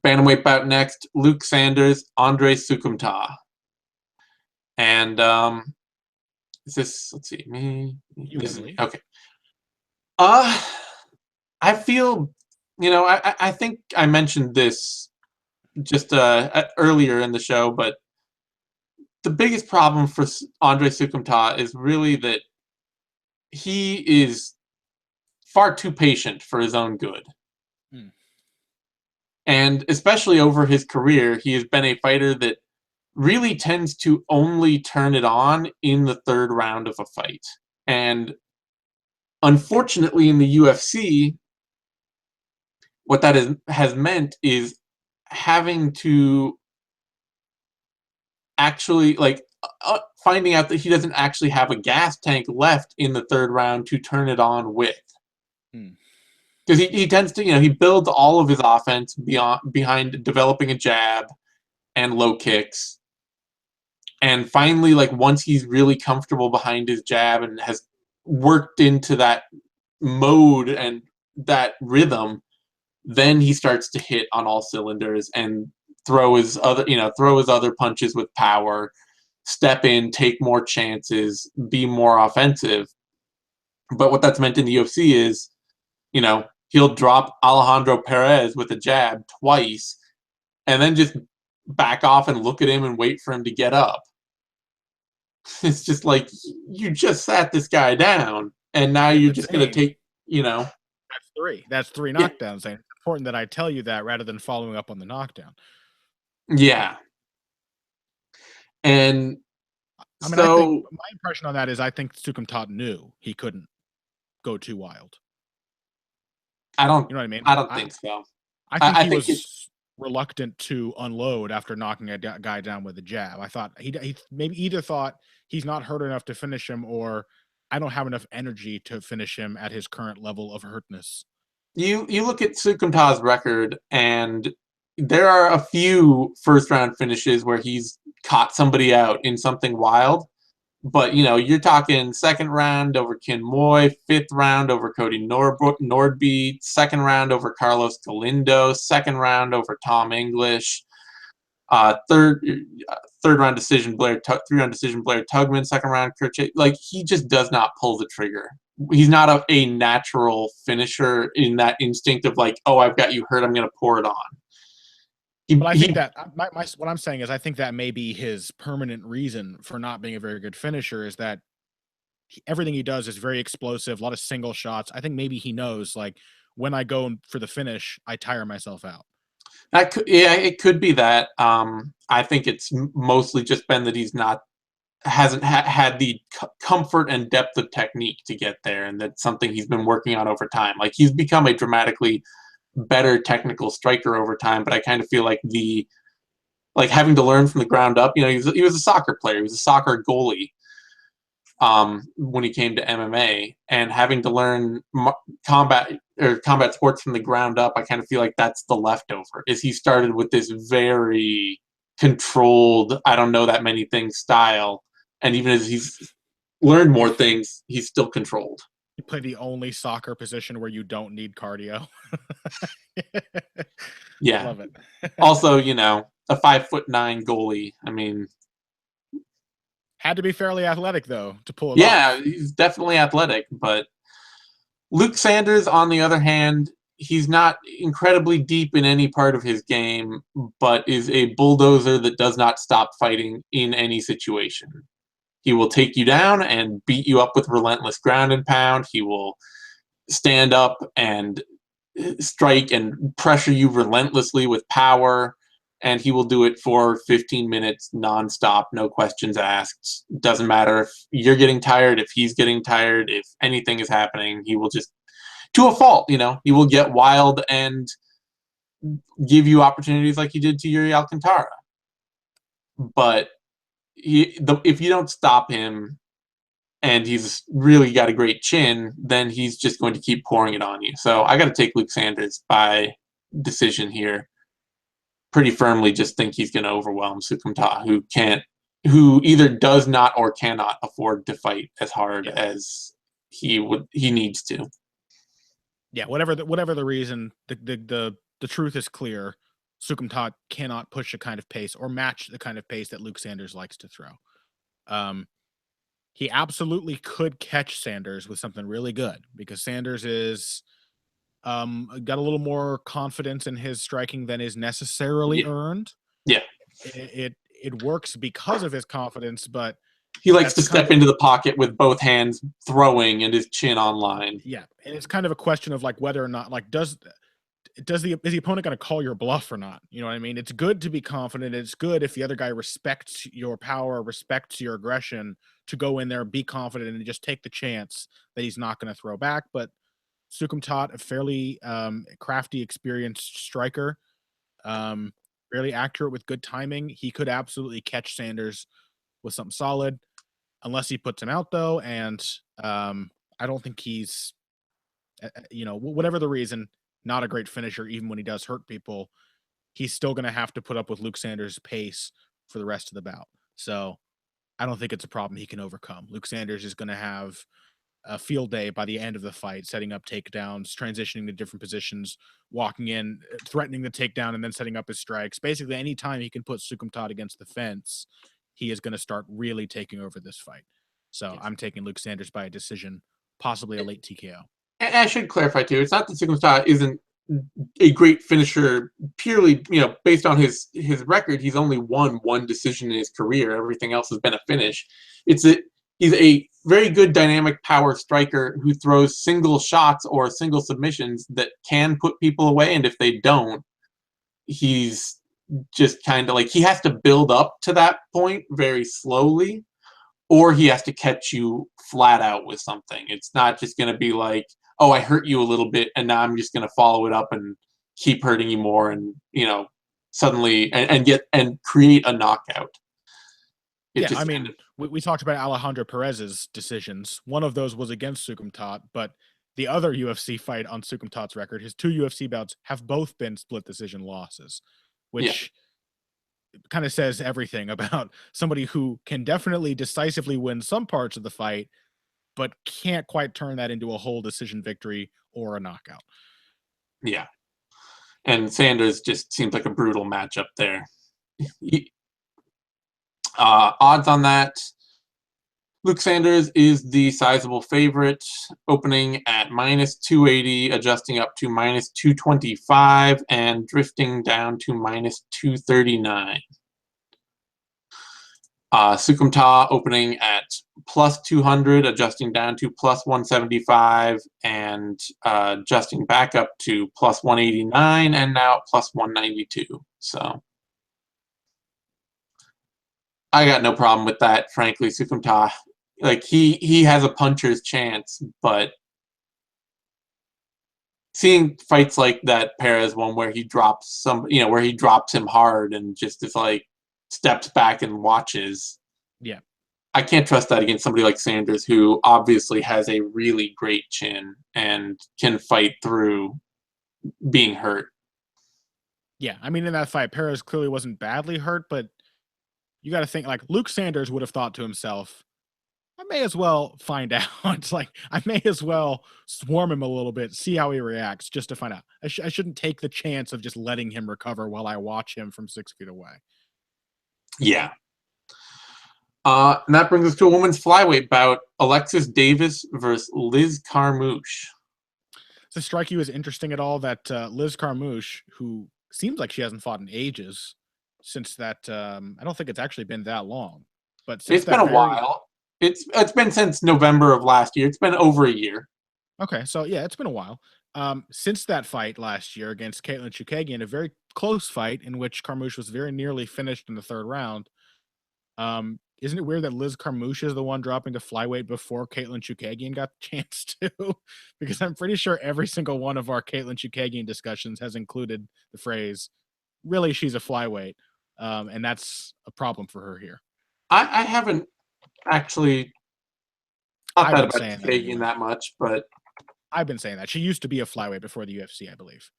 Bantamweight bout next: Luke Sanders, Andre Soukhamthath. And is this? Let's see. Okay. I feel, I think I mentioned this just earlier in the show, but the biggest problem for Andre Soukhamthath is really that he is far too patient for his own good. And especially over his career, he has been a fighter that really tends to only turn it on in the third round of a fight. And unfortunately, in the UFC, what that has meant is having to actually, finding out that he doesn't actually have a gas tank left in the third round to turn it on with. Because he tends to, he builds all of his offense behind developing a jab and low kicks. And finally, like once he's really comfortable behind his jab and has worked into that mode and that rhythm, then he starts to hit on all cylinders and throw his other punches with power, step in, take more chances, be more offensive. But what that's meant in the UFC is, he'll drop Alejandro Perez with a jab twice and then just back off and look at him and wait for him to get up. It's just like you just sat this guy down and now And you're it's just going to insane. take, you know. That's 3. That's 3 Yeah. knockdowns, and it's important that I tell you that rather than following up on the knockdown. Yeah. And I mean, I think so my impression on that is I think Sukumtat knew he couldn't go too wild. I don't You know what I mean? I don't think so. I think I he think it was reluctant to unload after knocking a guy down with a jab. I thought he maybe either thought he's not hurt enough to finish him, or I don't have enough energy to finish him at his current level of hurtness. you look at Sukumta's record, and there are a few first round finishes where he's caught somebody out in something wild. But you're talking second round over Kin Moy, fifth round over Cody Nordby, second round over Carlos Galindo, second round over Tom English, third round decision Blair, 3 round decision Blair Tugman, second round Kurt. Like he just does not pull the trigger. He's not a natural finisher in that instinct of like, oh, I've got you hurt, I'm going to pour it on. But I think He that what I'm saying is I think that may be his permanent reason for not being a very good finisher is that everything he does is very explosive, a lot of single shots. I think maybe he knows like when I go for the finish, I tire myself out. That could, yeah, it could be that. I think it's mostly just been that he's not hasn't had the comfort and depth of technique to get there, and that's something he's been working on over time. Like he's become a dramatically better technical striker over time, but I kind of feel like having to learn from the ground up. He was a soccer player, he was a soccer goalie, when he came to MMA, and having to learn combat sports from the ground up. I kind of feel like that's the leftover. Is he started with this very controlled, I don't know that many things style, and even as he's learned more things, he's still controlled. You play the only soccer position where you don't need cardio. Yeah. Love it. Also, a 5'9" goalie. I mean, Had to be fairly athletic though to pull it yeah, off. he's definitely athletic, but Luke Sanders, on the other hand, he's not incredibly deep in any part of his game, but is a bulldozer that does not stop fighting in any situation. He will take you down and beat you up with relentless ground and pound. He will stand up and strike and pressure you relentlessly with power. And he will do it for 15 minutes nonstop, no questions asked. Doesn't matter if you're getting tired, if he's getting tired, if anything is happening, he will just, to a fault, he will get wild and give you opportunities like he did to Yuri Alcantara. But if you don't stop him and he's really got a great chin, then he's just going to keep pouring it on you. So I got to take Luke Sanders by decision here. Pretty firmly, just think he's going to overwhelm Sukumta, who either does not or cannot afford to fight as hard as he needs to. Yeah, whatever the reason, the truth is clear. Sukumtat cannot push a kind of pace or match the kind of pace that Luke Sanders likes to throw. He absolutely could catch Sanders with something really good because Sanders is got a little more confidence in his striking than is necessarily Yeah. earned. Yeah. It works because of his confidence, but he likes to step into the pocket with both hands throwing and his chin on line. Yeah, and it's kind of a question of like whether or not like is the opponent going to call your bluff or not? You know what I mean? It's good to be confident. It's good if the other guy respects your power, respects your aggression, to go in there, be confident, and just take the chance that he's not going to throw back. But Sukumtat, a fairly crafty, experienced striker, fairly accurate with good timing. He could absolutely catch Sanders with something solid, unless he puts him out though. And I don't think he's, whatever the reason, not a great finisher. Even when he does hurt people, he's still going to have to put up with Luke Sanders' pace for the rest of the bout. So I don't think it's a problem he can overcome. Luke Sanders is going to have a field day by the end of the fight, setting up takedowns, transitioning to different positions, walking in, threatening the takedown, and then setting up his strikes. Basically, anytime he can put Sukumtat against the fence, he is going to start really taking over this fight. So Yes. I'm taking Luke Sanders by a decision, possibly a late TKO. And I should clarify too. It's not that Sukumtat isn't a great finisher purely, based on his record. He's only won one decision in his career. Everything else has been a finish. It's a He's a very good dynamic power striker who throws single shots or single submissions that can put people away, and if they don't, he's just kind of like, he has to build up to that point very slowly, or he has to catch you flat out with something. It's not just going to be like, oh, I hurt you a little bit, and now I'm just going to follow it up and keep hurting you more, and suddenly and create a knockout. Yeah, I mean, we talked about Alejandro Perez's decisions. One of those was against Sukumtat, but the other UFC fight on Sukumtat's record, his 2 UFC bouts, have both been split decision losses, which kind of says everything about somebody who can definitely decisively win some parts of the fight, but can't quite turn that into a whole decision victory or a knockout. Yeah. And Sanders just seems like a brutal matchup there. Odds on that, Luke Sanders is the sizable favorite, opening at -280, adjusting up to -225, and drifting down to -239. Sukumtat opening at +200, adjusting down to +175, and adjusting back up to +189, and now at +192. So I got no problem with that, frankly. Sukumtat, like, he has a puncher's chance, but seeing fights like that Perez one where he drops where he drops him hard and just is like steps back and watches. Yeah. I can't trust that against somebody like Sanders, who obviously has a really great chin and can fight through being hurt. Yeah, I mean, in that fight, Perez clearly wasn't badly hurt, but you got to think, like, Luke Sanders would have thought to himself, I may as well find out. It's like, I may as well swarm him a little bit, see how he reacts, just to find out. I shouldn't take the chance of just letting him recover while I watch him from 6 feet away. Yeah. And that brings us to a women's flyweight bout: Alexis Davis versus Liz Carmouche. Does it strike you as interesting at all that Liz Carmouche, who seems like she hasn't fought in ages, since that I don't think it's actually been that long, but since it's been a while. It's been since November of last year. It's been over a year. Okay, so yeah, it's been a while. Since that fight last year against Caitlin Chookagian, a very close fight in which Carmouche was very nearly finished in the 3rd round. Isn't it weird that Liz Carmouche is the one dropping to flyweight before Caitlin Chookagian got the chance to? Because I'm pretty sure every single one of our Caitlin Chookagian discussions has included the phrase, really, she's a flyweight. And that's a problem for her here. I haven't actually thought about Chookagian that much, but I've been saying that. She used to be a flyweight before the UFC, I believe.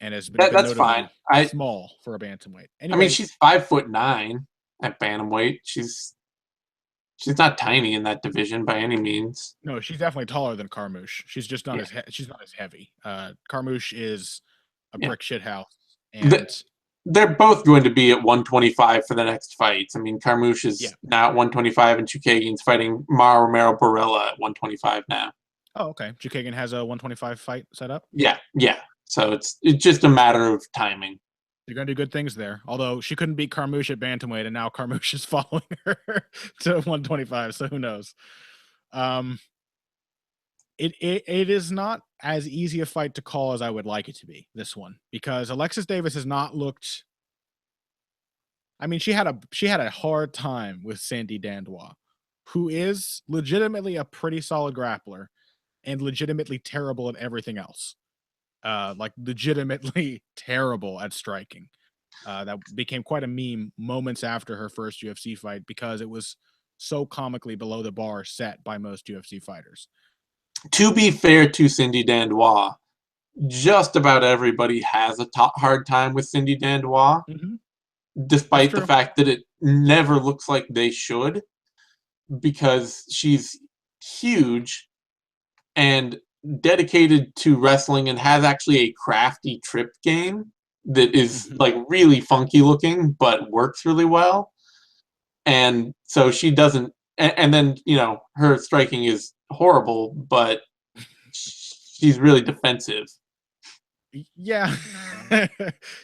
And has been that's fine. Small for a bantamweight. Anyway, I mean, she's 5'9" at bantamweight. She's not tiny in that division by any means. No, she's definitely taller than Carmouche. She's just not she's not as heavy. Carmouche is a brick shit house, and they're both going to be at 125 for the next fights. I mean, Carmouche is now at 125, and Chookagian's fighting Mara Romero Borella at 125 now. Oh, okay. Chookagian has a 125 fight set up? Yeah. So it's just a matter of timing. You're going to do good things there. Although she couldn't beat Carmouche at bantamweight, and now Carmouche is following her to 125, so who knows? It is not as easy a fight to call as I would like it to be, this one, because Alexis Davis has not looked. I mean, she had a hard time with Sandy Dandois, who is legitimately a pretty solid grappler and legitimately terrible at everything else. Like legitimately terrible at striking. That became quite a meme moments after her first UFC fight because it was so comically below the bar set by most UFC fighters. To be fair to Cindy Dandois, just about everybody has a hard time with Cindy Dandois. Mm-hmm. That's despite the true. fact that it never looks like they should, because she's huge and dedicated to wrestling and has actually a crafty trip game that is Mhm. like really funky looking but works really well. And so she doesn't, and then her striking is horrible, but she's really defensive. Yeah.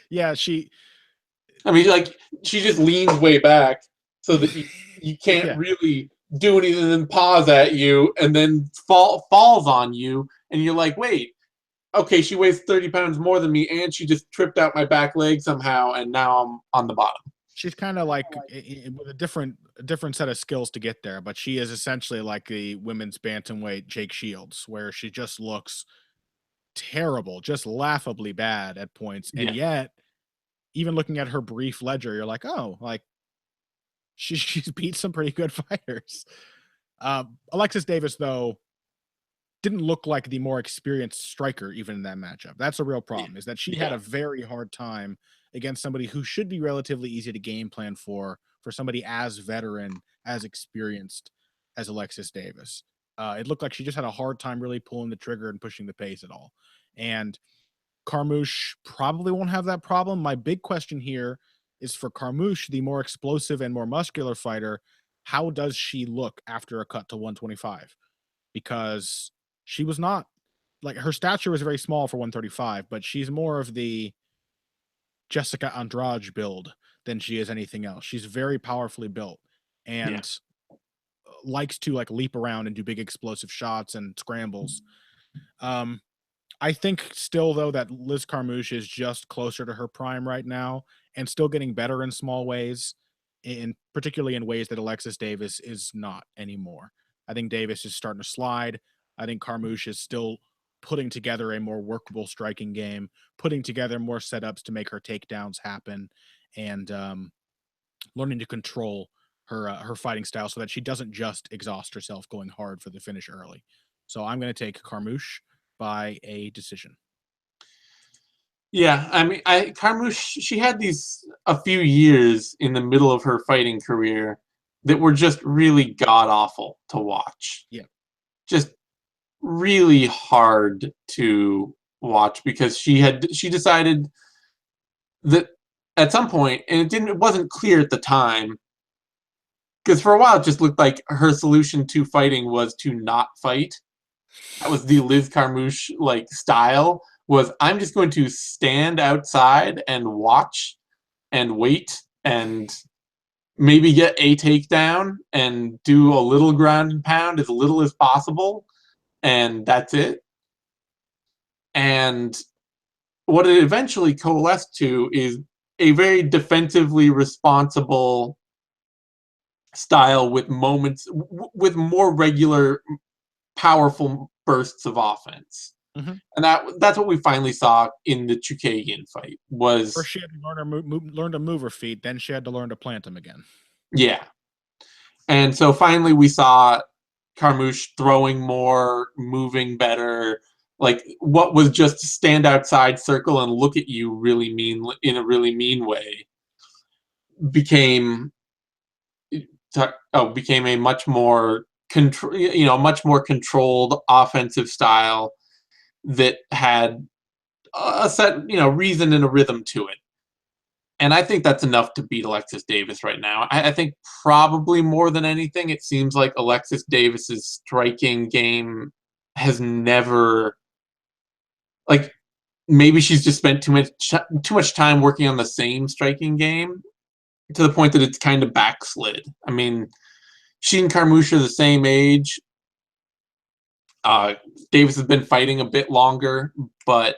Yeah, I mean, like, she just leans way back so that you can't yeah. really do anything, and then pause at you, and then falls on you, and you're like, wait, okay, she weighs 30 pounds more than me, and she just tripped out my back leg somehow, and now I'm on the bottom. She's kinda like with a different set of skills to get there, but she is essentially like the women's bantamweight Jake Shields, where she just looks terrible, just laughably bad at points, and Yeah. yet, even looking at her brief ledger, you're like, "Oh, like, she's beat some pretty good fighters." Alexis Davis, though, didn't look like the more experienced striker even in that matchup. That's a real problem, is that she had Yeah. a very hard time against somebody who should be relatively easy to game plan for somebody as veteran, as experienced as Alexis Davis. It looked like she just had a hard time really pulling the trigger and pushing the pace at all. And Carmouche probably won't have that problem. My big question here is for Carmouche, the more explosive and more muscular fighter, how does she look after a cut to 125? Because she was not like her stature was very small for 135, but she's more of the Jessica Andrade build than she is anything else. She's very powerfully built Yeah. and likes to like leap around and do big explosive shots and scrambles. Um, I think still though that Liz Carmouche is just closer to her prime right now and still getting better in small ways, in particularly in ways that Alexis Davis is not anymore. I think Davis is starting to slide. I think Carmouche is still putting together a more workable striking game, putting together more setups to make her takedowns happen, and learning to control her fighting style so that she doesn't just exhaust herself going hard for the finish early. So I'm going to take Carmouche by a decision. Yeah, I mean, Carmouche, she had these a few years in the middle of her fighting career that were just really god awful to watch. Yeah. Just really hard to watch because she decided that at some point, and it wasn't clear at the time, because for a while it just looked like her solution to fighting was to not fight. That was the Liz Carmouche like style. Was I'm just going to stand outside and watch and wait and maybe get a takedown and do a little ground and pound as little as possible, and that's it. And what it eventually coalesced to is a very defensively responsible style with with more regular powerful bursts of offense. Mhm. And that's what we finally saw in the Chukagian fight First, was, she had to learn to move her feet, then she had to learn to plant them again. yeah. And so finally we saw Carmouche throwing more, moving better, like what was just stand outside circle and look at you really mean in a really mean way became became a much more much more controlled offensive style that had a set, reason and a rhythm to it. And I think that's enough to beat Alexis Davis right now. I think probably more than anything, it seems like Alexis Davis's striking game has never, like, maybe she's just spent too much time working on the same striking game to the point that it's kind of backslid. I mean, she and Carmouche are the same age. Uh, Davis has been fighting a bit longer, but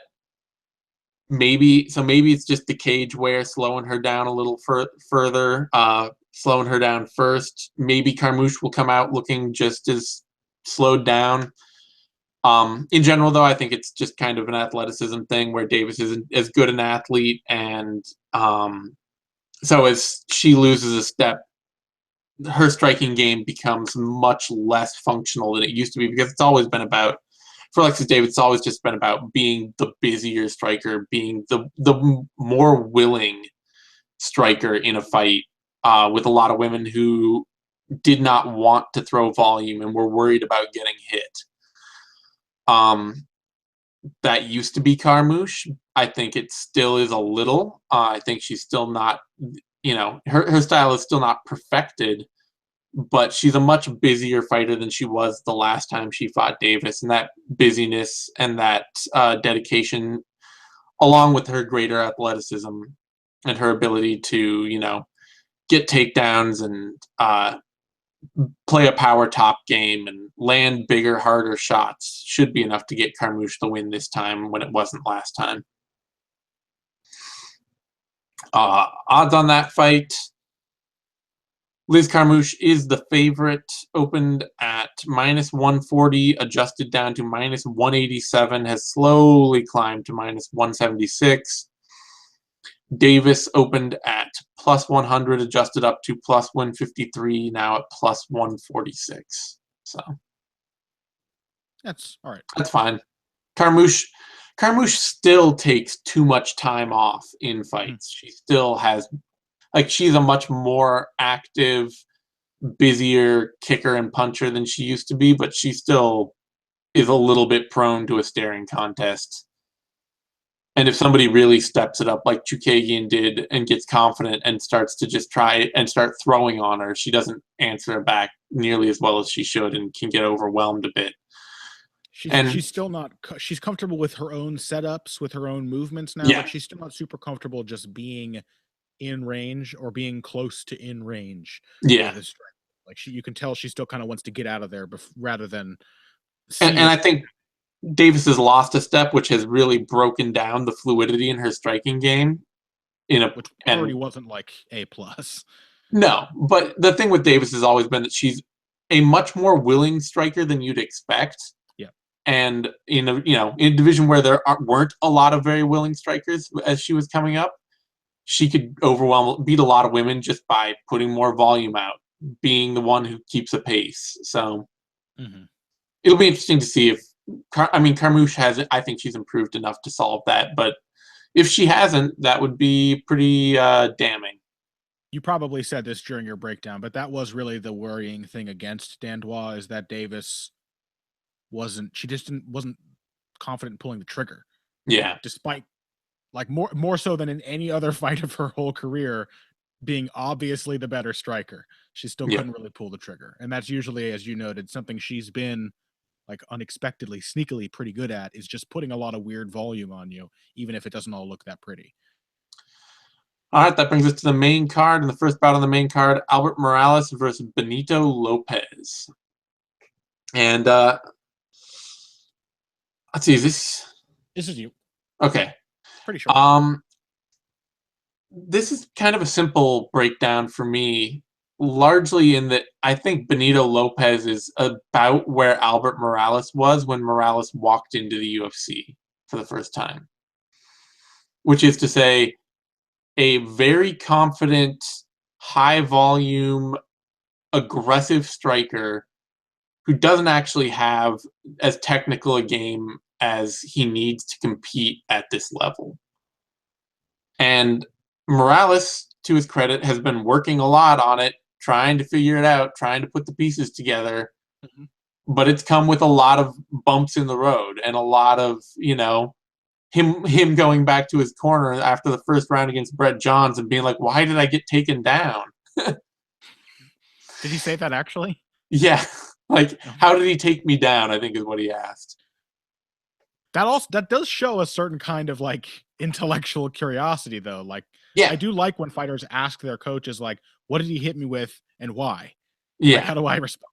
maybe it's just the cage wear slowing her down a little further, slowing her down first. Maybe Carmouche will come out looking just as slowed down. In general, though, I think it's just kind of an athleticism thing where Davis isn't as good an athlete, and so as she loses a step, her striking game becomes much less functional than it used to be because it's always been about, for Alexis Davis, it's always just been about being the busier striker, being the more willing striker in a fight with a lot of women who did not want to throw volume and were worried about getting hit. That used to be Carmouche. I think it still is a little. I think she's still not, her style is still not perfected, but she's a much busier fighter than she was the last time she fought Davis. And that busyness and that dedication, along with her greater athleticism and her ability to, get takedowns and play a power top game and land bigger, harder shots should be enough to get Carmouche the win this time when it wasn't last time. Odds on that fight. Liz Carmouche is the favorite, opened at -140, adjusted down to -187, has slowly climbed to -176. Davis opened at +100, adjusted up to +153, now at +146. So That's all right. That's fine. Carmouche still takes too much time off in fights. She still has, she's a much more active, busier kicker and puncher than she used to be, but she still is a little bit prone to a staring contest. And if somebody really steps it up like Chookagian did and gets confident and starts to just try and start throwing on her, she doesn't answer back nearly as well as she should and can get overwhelmed a bit. She's still not. She's comfortable with her own setups, with her own movements now, but she's still not super comfortable just being in range or being close to in range. Yeah, you can tell she still kind of wants to get out of there, rather than. And I think Davis has lost a step, which has really broken down the fluidity in her striking game. Which already wasn't like A+. No, but the thing with Davis has always been that she's a much more willing striker than you'd expect. Yeah. And in a division where there weren't a lot of very willing strikers as she was coming up, she could beat a lot of women just by putting more volume out, being the one who keeps a pace. So it'll be interesting to see if Carmouche has. I think she's improved enough to solve that, but if she hasn't, that would be pretty damning. You probably said this during your breakdown, but that was really the worrying thing against Dandois, is that Davis wasn't confident in pulling the trigger. Yeah. Despite, more so than in any other fight of her whole career, being obviously the better striker, she still couldn't really pull the trigger. And that's usually, as you noted, something she's been unexpectedly, sneakily pretty good at, is just putting a lot of weird volume on you, even if it doesn't all look that pretty. All right, that brings us to the main card. And the first bout on the main card, Albert Morales versus Benito Lopez. And let's see, this is you. Okay. Pretty sure. This is kind of a simple breakdown for me, largely in that I think Benito Lopez is about where Albert Morales was when Morales walked into the UFC for the first time. Which is to say, a very confident, high-volume, aggressive striker who doesn't actually have as technical a game as he needs to compete at this level. And Morales, to his credit, has been working a lot on it, trying to figure it out, trying to put the pieces together. But it's come with a lot of bumps in the road and a lot of, him going back to his corner after the first round against Brett Johns and being like, why did I get taken down? Did he say that actually? Yeah. How did he take me down, I think is what he asked. That does show a certain kind of intellectual curiosity, though. I do like when fighters ask their coaches, what did he hit me with and why? Yeah. How do I respond?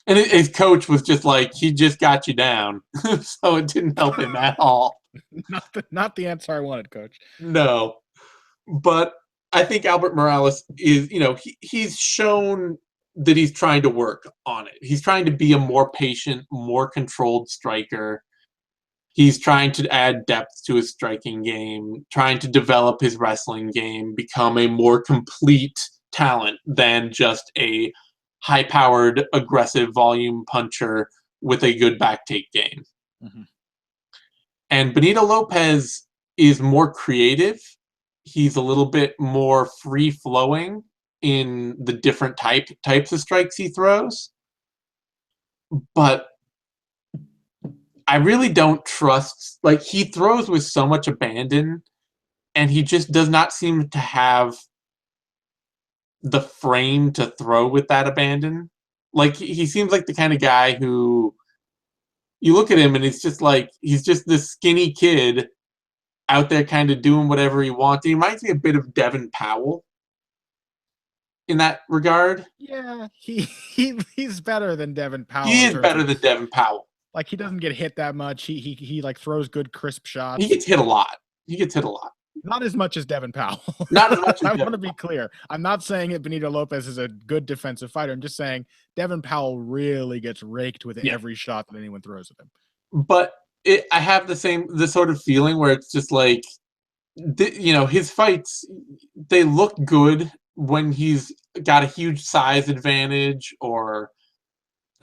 And his coach was just he just got you down. So it didn't help him at all. Not the answer I wanted, coach. No. But I think Albert Morales is, he's shown that he's trying to work on it. He's trying to be a more patient, more controlled striker. He's trying to add depth to his striking game, trying to develop his wrestling game, become a more complete talent than just a high-powered, aggressive volume puncher with a good back take game. And Benito Lopez is more creative he's a little bit more free flowing in the different types of strikes he throws. But I really don't trust, like, he throws with so much abandon, and he just does not seem to have the frame to throw with that abandon. Like, he seems like the kind of guy who you look at him and it's just like he's just this skinny kid out there kind of doing whatever he wants. He reminds me a bit of Devin Powell in that regard. Yeah, he's better than Devin Powell He in is terms better of than Devin Powell. like he doesn't get hit that much. He like throws good crisp He shots. gets hit a lot. He gets hit a lot. Not as much as Devin Powell. Not as much as I Devin want to be Powell. clear. I'm not saying that Benito Lopez is a good defensive fighter. I'm just saying Devin Powell really gets raked with Yeah. every shot that anyone throws at him. But I have the sort of feeling where it's just like, his fights, they look good when he's got a huge size advantage or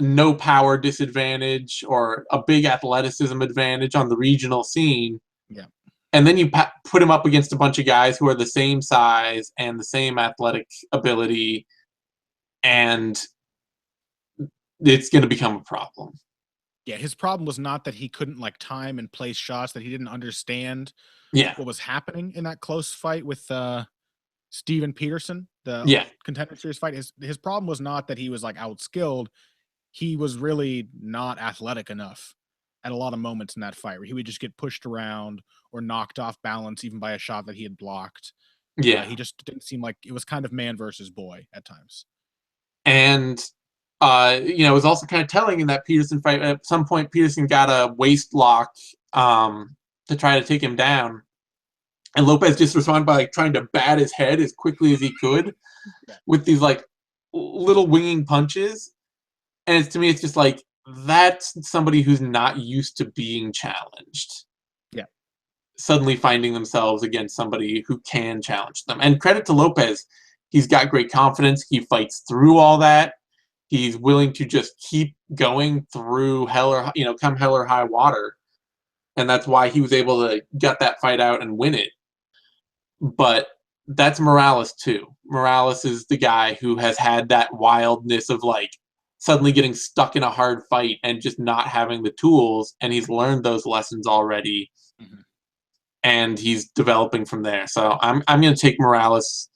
no power disadvantage or a big athleticism advantage on the regional scene. Yeah. And then you put him up against a bunch of guys who are the same size and the same athletic ability, and it's going to become a problem. Yeah, his problem was not that he couldn't like time and place shots, that he didn't understand Yeah. what was happening in that close fight with Steven Peterson, the Yeah. Contender Series fight. His problem was not that he was like outskilled. He was really not athletic enough at a lot of moments in that fight where he would just get pushed around or knocked off balance even by a shot that he had blocked. Yeah. He just didn't seem like it was kind of man versus boy at times. And it was also kind of telling in that Peterson fight. At some point, Peterson got a waist lock to try to take him down, and Lopez just responded by like trying to bat his head as quickly as he could with these like little winging punches. And to me, it's just like that's somebody who's not used to being challenged. Yeah. Suddenly finding themselves against somebody who can challenge them. And credit to Lopez, he's got great confidence. He fights through all that. He's willing to just keep going through come hell or high water. And that's why he was able to get that fight out and win it. But that's Morales too. Morales is the guy who has had that wildness of like suddenly getting stuck in a hard fight and just not having the tools, and he's learned those lessons already. Mm-hmm. And he's developing from there. So I'm going to take Morales.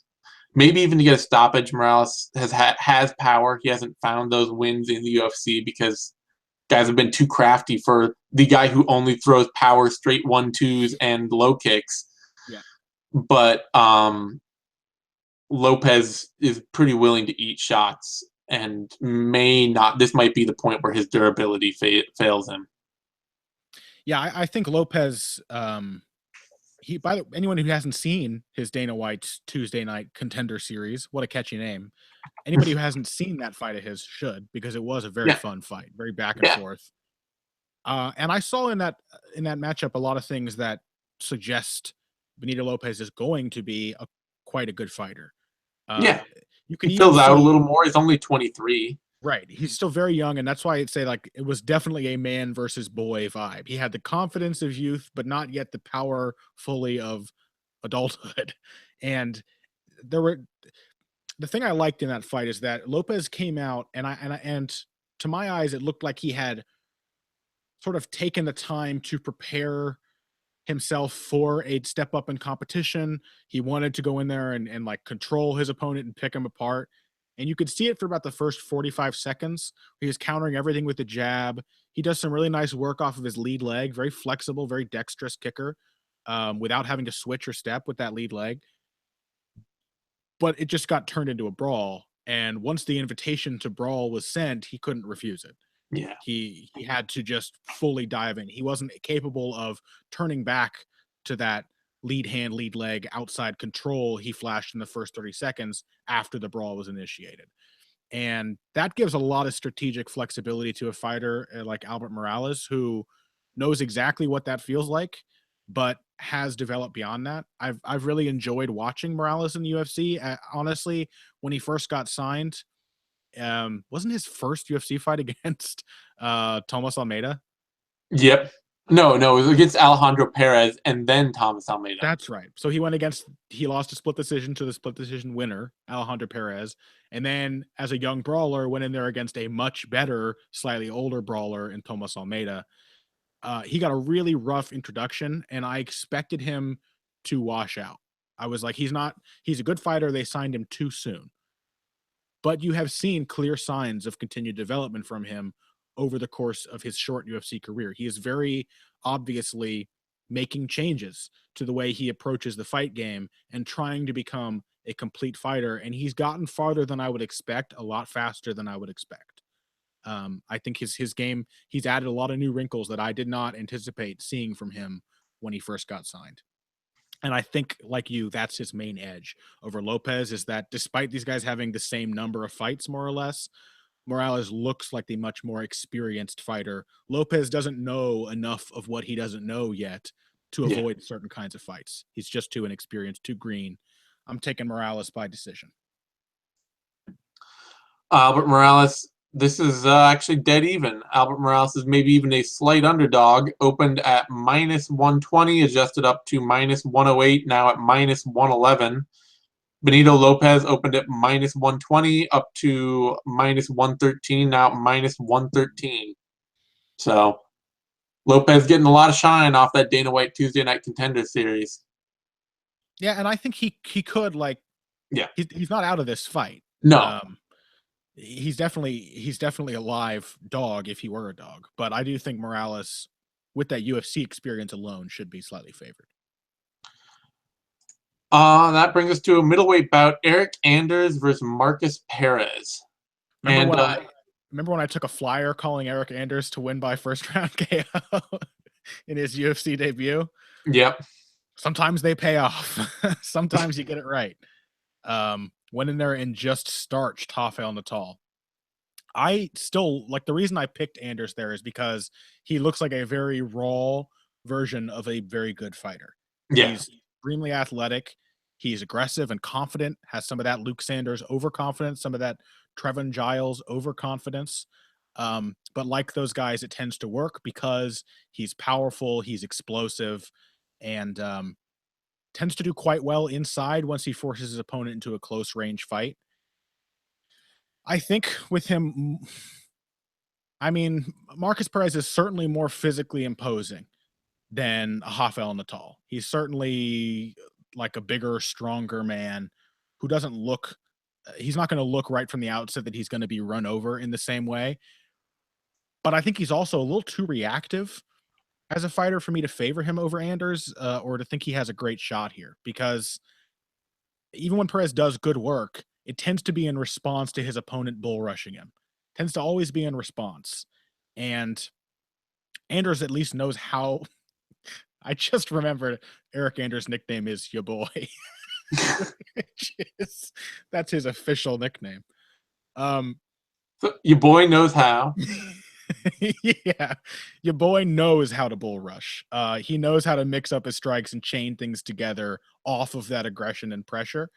Maybe even to get a stoppage. Morales has power. He hasn't found those wins in the UFC because guys have been too crafty for the guy who only throws power, straight 1-2s, and low kicks. Yeah. But Lopez is pretty willing to eat shots and may not. This might be the point where his durability fails him. Yeah, I think Lopez. Anyone who hasn't seen his Dana White's Tuesday Night Contender Series, what a catchy name. Anybody who hasn't seen that fight of his should, because it was a very fun fight, very back and forth. And I saw in that matchup a lot of things that suggest Benito Lopez is going to be quite a good fighter. You can fills out a little more. He's only 23. Right. He's still very young, and that's why I'd say like it was definitely a man versus boy vibe. He had the confidence of youth, but not yet the power fully of adulthood. And the thing I liked in that fight is that Lopez came out and to my eyes, it looked like he had sort of taken the time to prepare himself for a step up in competition. He wanted to go in there and like control his opponent and pick him apart. And you could see it for about the first 45 seconds. He was countering everything with the jab. He does some really nice work off of his lead leg, very flexible, very dexterous kicker, without having to switch or step with that lead leg. But it just got turned into a brawl. And once the invitation to brawl was sent, he couldn't refuse it. Yeah. He had to just fully dive in. He wasn't capable of turning back to that lead hand, lead leg, outside control he flashed in the first 30 seconds after the brawl was initiated. And that gives a lot of strategic flexibility to a fighter like Albert Morales, who knows exactly what that feels like, but has developed beyond that. I've really enjoyed watching Morales in the UFC. Honestly, when he first got signed, wasn't his first UFC fight against Thomas Almeida? Yep. No, it was against Alejandro Perez and then Thomas Almeida. That's right. So he lost a split decision to the split decision winner, Alejandro Perez, and then as a young brawler went in there against a much better, slightly older brawler in Thomas Almeida. He got a really rough introduction, and I expected him to wash out. I was like, he's a good fighter. They signed him too soon. But you have seen clear signs of continued development from him over the course of his short UFC career. He is very obviously making changes to the way he approaches the fight game and trying to become a complete fighter. And he's gotten farther than I would expect, a lot faster than I would expect. I think his game, he's added a lot of new wrinkles that I did not anticipate seeing from him when he first got signed. And I think, like you, that's his main edge over Lopez, is that despite these guys having the same number of fights, more or less, Morales looks like the much more experienced fighter. Lopez doesn't know enough of what he doesn't know yet to avoid certain kinds of fights. He's just too inexperienced, too green. I'm taking Morales by decision. Albert Morales, this is actually dead even. Albert Morales is maybe even a slight underdog. Opened at -120, adjusted up to -108, now at -111. Benito Lopez opened at -120, up to -113, now at -113. So Lopez getting a lot of shine off that Dana White Tuesday Night Contender Series. Yeah, and I think he could, like, he's not out of this fight. No. He's definitely a live dog if he were a dog. But I do think Morales, with that UFC experience alone, should be slightly favored. That brings us to a middleweight bout: Eric Anders versus Marcus Perez. Remember when I took a flyer calling Eric Anders to win by first round KO in his UFC debut? Yep. Sometimes they pay off. Sometimes you get it right. Went in there and just starched Rafael Natal. I still like, the reason I picked Anders there is because he looks like a very raw version of a very good fighter. Yeah. He's extremely athletic. He's aggressive and confident, has some of that Luke Sanders overconfidence, some of that Trevin Giles overconfidence. But like those guys, it tends to work because he's powerful, he's explosive, and tends to do quite well inside once he forces his opponent into a close range fight. I think with him, I mean, Marcus Perez is certainly more physically imposing than Rafael Natal. He's certainly like a bigger, stronger man who doesn't look, he's not going to look right from the outset that he's going to be run over in the same way. But I think he's also a little too reactive as a fighter for me to favor him over Anders, or to think he has a great shot here, because even when Perez does good work, it tends to be in response to his opponent bull rushing him. Tends to always be in response. And Anders at least knows how. I just remembered Eric Anders' nickname is Ya Boy. That's his official nickname. So your boy knows how. Yeah, your boy knows how to bull rush. He knows how to mix up his strikes and chain things together off of that aggression and pressure,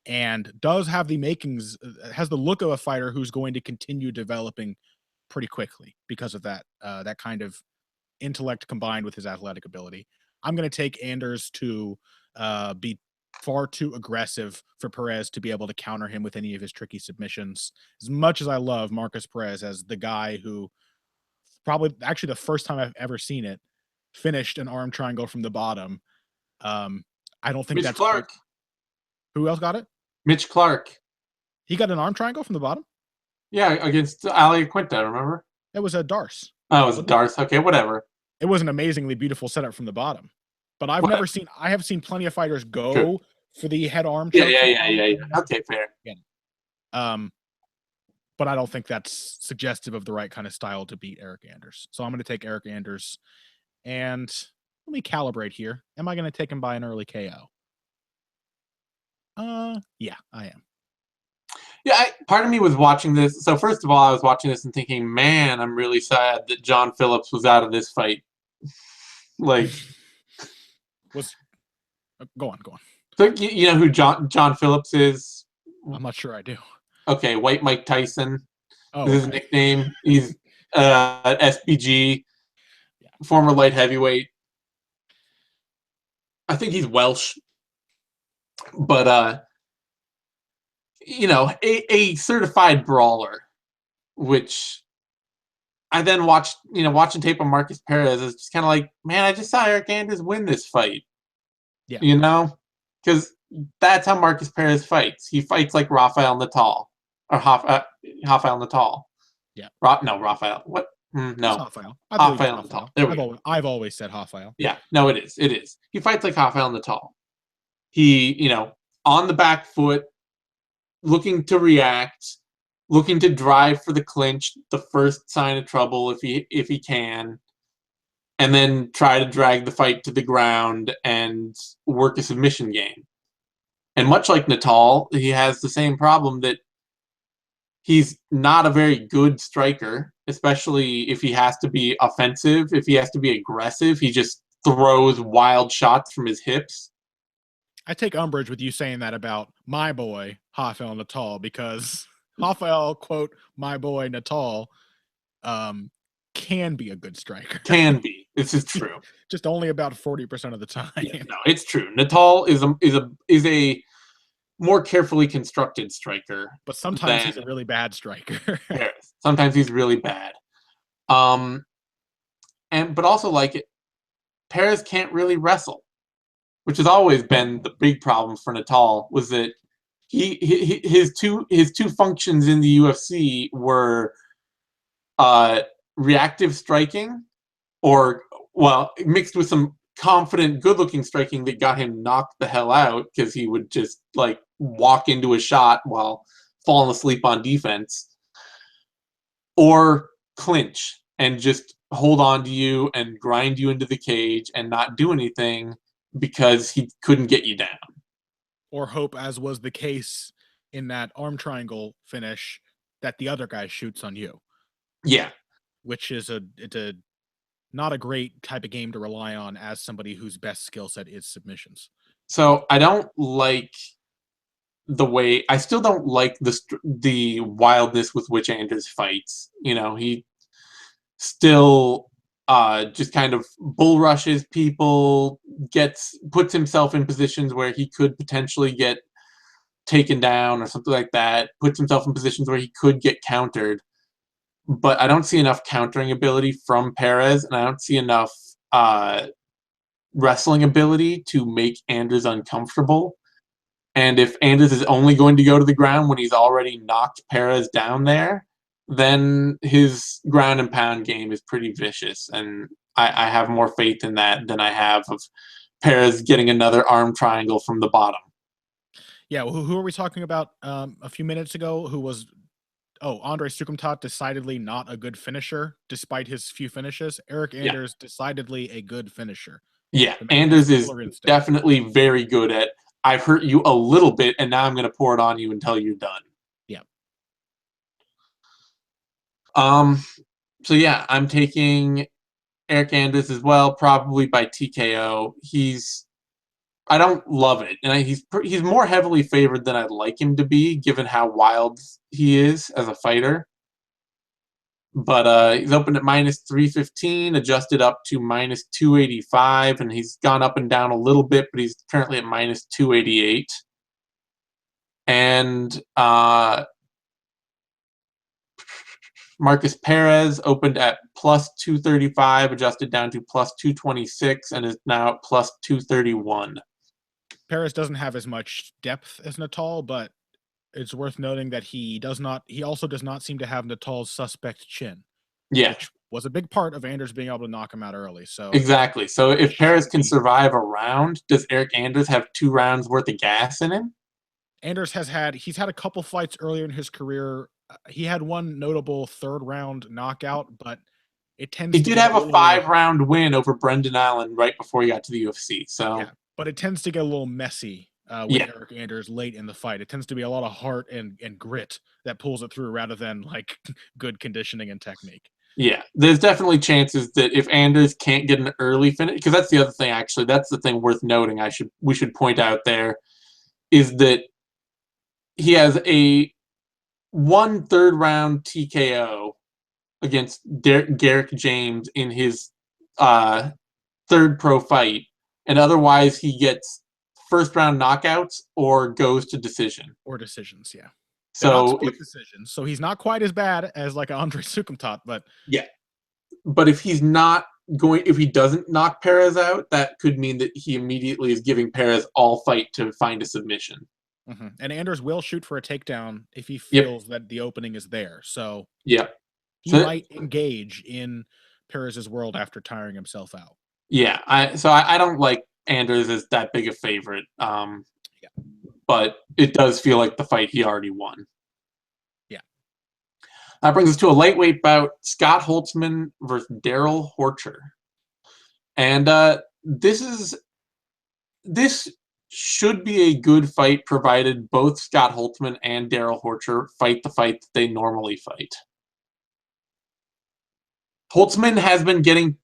and does have the makings, has the look of a fighter who's going to continue developing pretty quickly because of that, that kind of intellect combined with his athletic ability. I'm going to take Anders to be far too aggressive for Perez to be able to counter him with any of his tricky submissions. As much as I love Marcus Perez as the guy who, probably actually the first time I've ever seen it, finished an arm triangle from the bottom. I don't think Mitch Clark. Who else got it? Mitch Clark. He got an arm triangle from the bottom? Yeah, against Ali Quinta, remember? It was a Darce. Oh, it was a Darce. Okay, whatever. It was an amazingly beautiful setup from the bottom. But I have seen plenty of fighters go for the head arm. Yeah. Okay, fair. But I don't think that's suggestive of the right kind of style to beat Eric Anders. So I'm going to take Eric Anders. And let me calibrate here. Am I going to take him by an early KO? Yeah, I am. Yeah, part of me was watching this. So first of all, I was watching this and thinking, man, I'm really sad that John Phillips was out of this fight. Like, go on. So you know who John Phillips is? I'm not sure I do. Okay, White Mike Tyson. Oh, is his nickname. He's SBG. former light heavyweight. I think he's Welsh, but a certified brawler, which I then watching tape on Marcus Perez is just kind of like, man, I just saw Eric Anders win this fight, Yeah. because that's how Marcus Perez fights. He fights like Rafael Natal or Rafael Natal. Yeah. No, Rafael. What? No. Rafael. I believe Rafael Natal. There we go. I've always said Rafael. Yeah. No, it is. It is. He fights like Rafael Natal. He, on the back foot, looking to react, looking to drive for the clinch, the first sign of trouble if he can, and then try to drag the fight to the ground and work a submission game. And much like Natal, he has the same problem that he's not a very good striker, especially if he has to be offensive, if he has to be aggressive. He just throws wild shots from his hips. I take umbrage with you saying that about my boy, Rafael Natal, because Rafael, quote, my boy Natal, can be a good striker. Can be. This is true. Just only about 40% of the time. Yeah, no, it's true. Natal is a more carefully constructed striker. But sometimes he's a really bad striker. Sometimes he's really bad. But also Perez can't really wrestle, which has always been the big problem for Natal, was that his two functions in the UFC were reactive striking, or mixed with some confident, good-looking striking that got him knocked the hell out because he would just walk into a shot while falling asleep on defense, or clinch and just hold on to you and grind you into the cage and not do anything because he couldn't get you down. Or hope, as was the case in that arm triangle finish, that the other guy shoots on you. Yeah. Which is not a great type of game to rely on as somebody whose best skill set is submissions. So I don't like I still don't like the wildness with which Anders fights. He still just kind of bull rushes people, puts himself in positions where he could potentially get taken down or something like that, puts himself in positions where he could get countered. But I don't see enough countering ability from Perez, and I don't see enough wrestling ability to make Anders uncomfortable. And if Anders is only going to go to the ground when he's already knocked Perez down there, then his ground and pound game is pretty vicious. And I have more faith in that than I have of Perez getting another arm triangle from the bottom. Yeah, well, who are we talking about a few minutes ago who was... Oh, Andrei Sukumtat, decidedly not a good finisher, despite his few finishes. Eric Anders, decidedly a good finisher. Yeah, Anders is definitely very good at, I've hurt you a little bit, and now I'm going to pour it on you until you're done. Yeah. So yeah, I'm taking Eric Anders as well, probably by TKO. I don't love it, and he's more heavily favored than I'd like him to be, given how wild he is as a fighter. But he's opened at -315, adjusted up to -285, and he's gone up and down a little bit, but he's currently at -288. And Marcus Perez opened at +235, adjusted down to +226, and is now at +231. Perez doesn't have as much depth as Natal, but it's worth noting that he also does not seem to have Natal's suspect chin. Yeah. Which was a big part of Anders being able to knock him out early. So exactly. So if Perez can survive a round, does Eric Anders have 2 rounds worth of gas in him? Anders he's had a couple fights earlier in his career. He had one notable 3rd round knockout, but it tends he did have a 5-round win over Brendan Allen right before he got to the UFC. So yeah, but it tends to get a little messy with Eric Anders late in the fight. It tends to be a lot of heart and grit that pulls it through rather than good conditioning and technique. Yeah, there's definitely chances that if Anders can't get an early finish, because that's the other thing, actually, that's the thing worth noting we should point out there, is that he has a 1/3 round TKO against Garrick James in his third pro fight, and otherwise he gets first round knockouts or goes to decision. Or decisions, yeah. They're not So split decisions, so he's not quite as bad as like Andre Sukumtat, but yeah, but if he's not going, if he doesn't knock Perez out, that could mean that he immediately is giving Perez all fight to find a submission. and Anders will shoot for a takedown if he Yep. feels that the opening is there. So Yep. he So might engage in Perez's world after tiring himself out. yeah, I don't like Anders as that big a favorite. Yeah. But it does feel like the fight he already won. Yeah. That brings us to a lightweight bout: Scott Holtzman versus Daryl Horcher. And this should be a good fight, provided both Scott Holtzman and Daryl Horcher fight the fight that they normally fight. Holtzman has been getting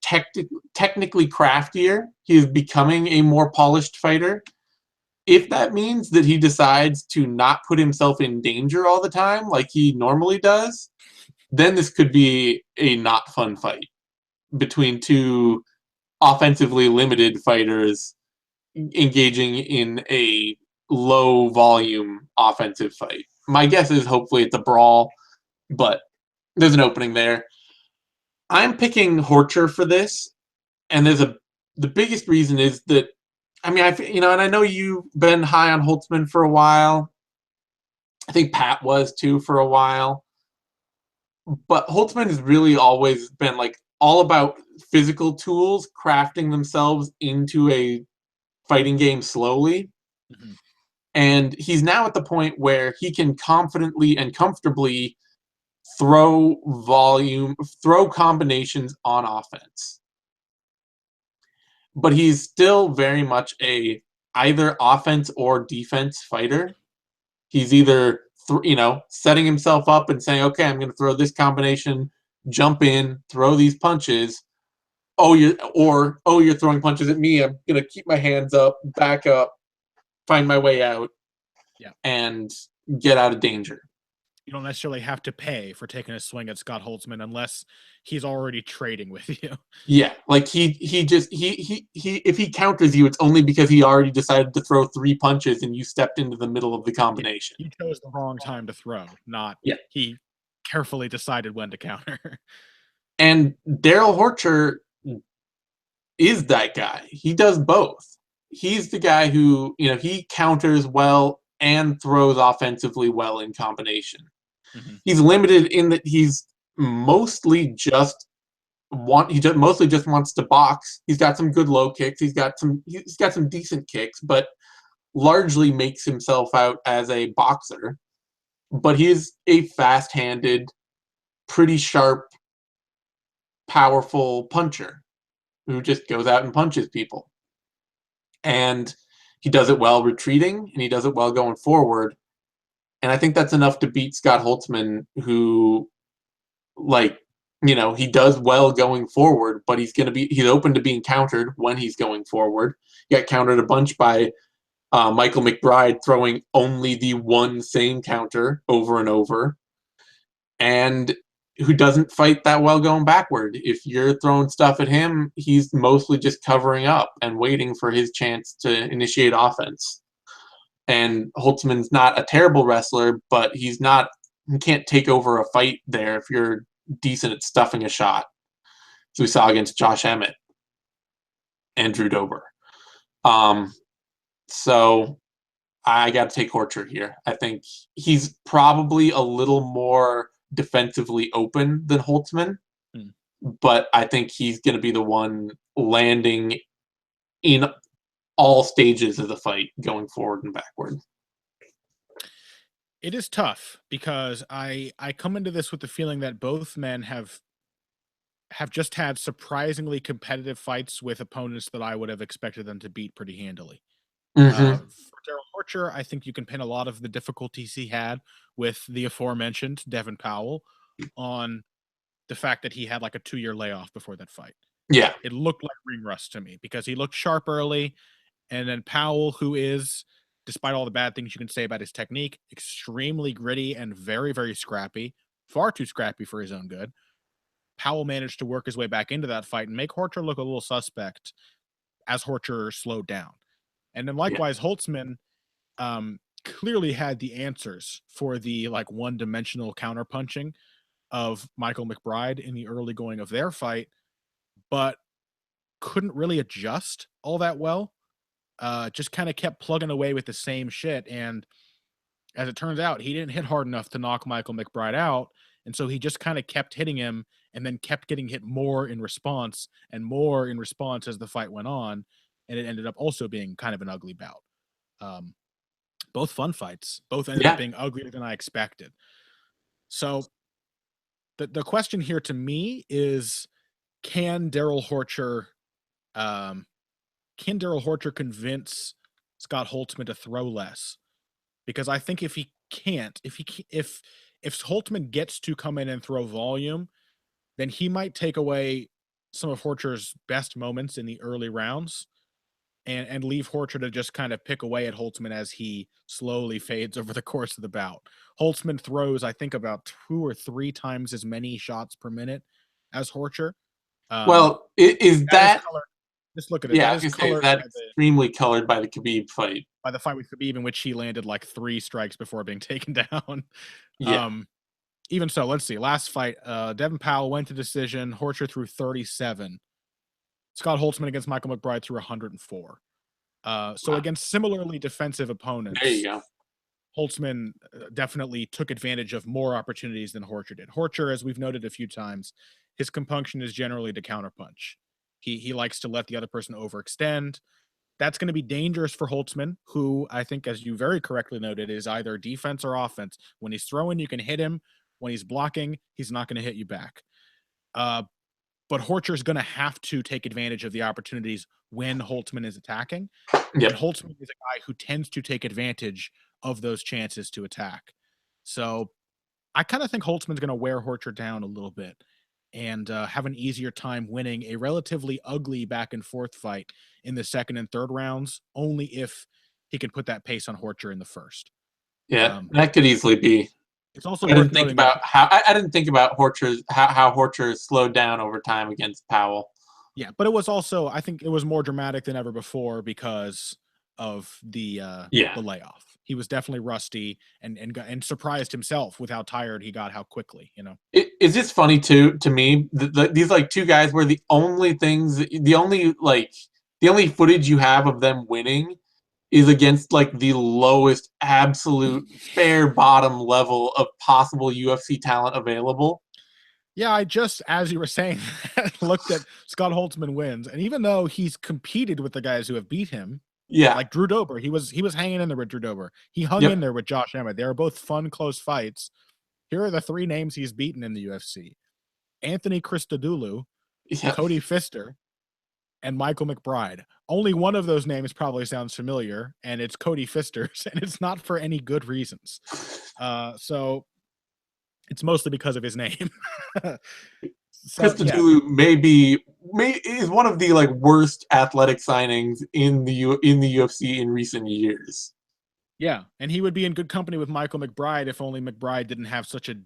technically craftier. He is becoming a more polished fighter. If that means that he decides to not put himself in danger all the time like he normally does, then this could be a not fun fight between two offensively limited fighters engaging in a low volume offensive fight. My guess is hopefully it's a brawl, but there's an opening there. I'm picking Horcher for this, and the biggest reason is that I mean, and I know you've been high on Holtzman for a while. I think Pat was too for a while. But Holtzman has really always been like all about physical tools crafting themselves into a fighting game slowly. Mm-hmm. And he's now at the point where he can confidently and comfortably throw combinations on offense. But he's still very much a either offense or defense fighter. He's either setting himself up and saying, "Okay, I'm going to throw this combination, jump in, throw these punches." You're throwing punches at me. I'm going to keep my hands up, back up, find my way out, and get out of danger. You don't necessarily have to pay for taking a swing at Scott Holtzman unless he's already trading with you. Yeah, like he if he counters you, it's only because he already decided to throw 3 punches and you stepped into the middle of the combination. He chose the wrong time to throw, not he carefully decided when to counter. And Daryl Horcher is that guy. He does both. He's the guy who, he counters well and throws offensively well in combination. Mm-hmm. He's limited in that he's mostly just mostly just wants to box. He's got some good low kicks. He's got some decent kicks, but largely makes himself out as a boxer. But he's a fast-handed, pretty sharp, powerful puncher who just goes out and punches people. And he does it well retreating, and he does it well going forward. And I think that's enough to beat Scott Holtzman, who, he does well going forward, but he's open to being countered when he's going forward. He got countered a bunch by Michael McBride throwing only the one same counter over and over. And who doesn't fight that well going backward. If you're throwing stuff at him, he's mostly just covering up and waiting for his chance to initiate offense. And Holtzman's not a terrible wrestler, but he can't take over a fight there if you're decent at stuffing a shot. So we saw against Josh Emmett and Drew Dober. So I got to take Horcher here. I think he's probably a little more defensively open than Holtzman, but I think he's going to be the one landing in all stages of the fight, going forward and backward. It is tough because I come into this with the feeling that both men have just had surprisingly competitive fights with opponents that I would have expected them to beat pretty handily. Mm-hmm. For Daryl Horcher, I think you can pin a lot of the difficulties he had with the aforementioned Devin Powell on the fact that he had like a 2-year layoff before that fight. Yeah. It looked like ring rust to me because he looked sharp early, and then Powell, who is, despite all the bad things you can say about his technique, extremely gritty and very, very scrappy, far too scrappy for his own good. Powell managed to work his way back into that fight and make Horcher look a little suspect as Horcher slowed down. And then Yeah. likewise, Holtzman clearly had the answers for the like one-dimensional counterpunching of Michael McBride in the early going of their fight, but couldn't really adjust all that well. Just kind of kept plugging away with the same shit. And as it turns out, he didn't hit hard enough to knock Michael McBride out. And so he just kind of kept hitting him and then kept getting hit more in response and more in response as the fight went on. And it ended up also being kind of an ugly bout. Both fun fights, both ended up being uglier than I expected. So the question here to me is, can Daryl Horcher convince Scott Holtzman to throw less? Because I think if Holtzman gets to come in and throw volume, then he might take away some of Horcher's best moments in the early rounds and leave Horcher to just kind of pick away at Holtzman as he slowly fades over the course of the bout. Holtzman throws, I think, about 2 or 3 times as many shots per minute as Horcher. Well, is that just look at it. Yeah, that is colored that extremely colored by the Khabib fight. By the fight with Khabib, in which he landed like 3 strikes before being taken down. Yeah. Even so, let's see. Last fight, Devin Powell went to decision. Horcher threw 37. Scott Holtzman against Michael McBride threw 104. So against similarly defensive opponents, there you go. Holtzman definitely took advantage of more opportunities than Horcher did. Horcher, as we've noted a few times, his compunction is generally to counterpunch. He likes to let the other person overextend. That's going to be dangerous for Holtzman, who I think, as you very correctly noted, is either defense or offense. When he's throwing, you can hit him. When he's blocking, he's not going to hit you back. But Horcher is going to have to take advantage of the opportunities when Holtzman is attacking. Yep. And Holtzman is a guy who tends to take advantage of those chances to attack. So I kind of think Holtzman's going to wear Horcher down a little bit and have an easier time winning a relatively ugly back and forth fight in the second and third rounds, only if he can put that pace on Horcher in the first. Yeah, that could easily be. It's also I didn't think about Horcher's how Horcher slowed down over time against Powell. Yeah, but it was also, I think it was more dramatic than ever before because of the layoff. He was definitely rusty and surprised himself with how tired he got, how quickly, you know. Is this funny to me? These like two guys were the only footage you have of them winning is against like the lowest absolute bare bottom level of possible UFC talent available. Yeah, I just, as you were saying, looked at Scott Holtzman wins, and even though he's competed with the guys who have beat him, like Drew Dober, he was hanging in there with Drew Dober. He hung in there with Josh Emmett. They were both fun, close fights. Here are the 3 names he's beaten in the UFC: Anthony Christodoulou, Cody Pfister, and Michael McBride. Only one of those names probably sounds familiar, and it's Cody Pfister's, and it's not for any good reasons. So it's mostly because of his name. Christodoulou is one of the like worst athletic signings in the UFC in recent years. Yeah, and he would be in good company with Michael McBride if only McBride didn't have such a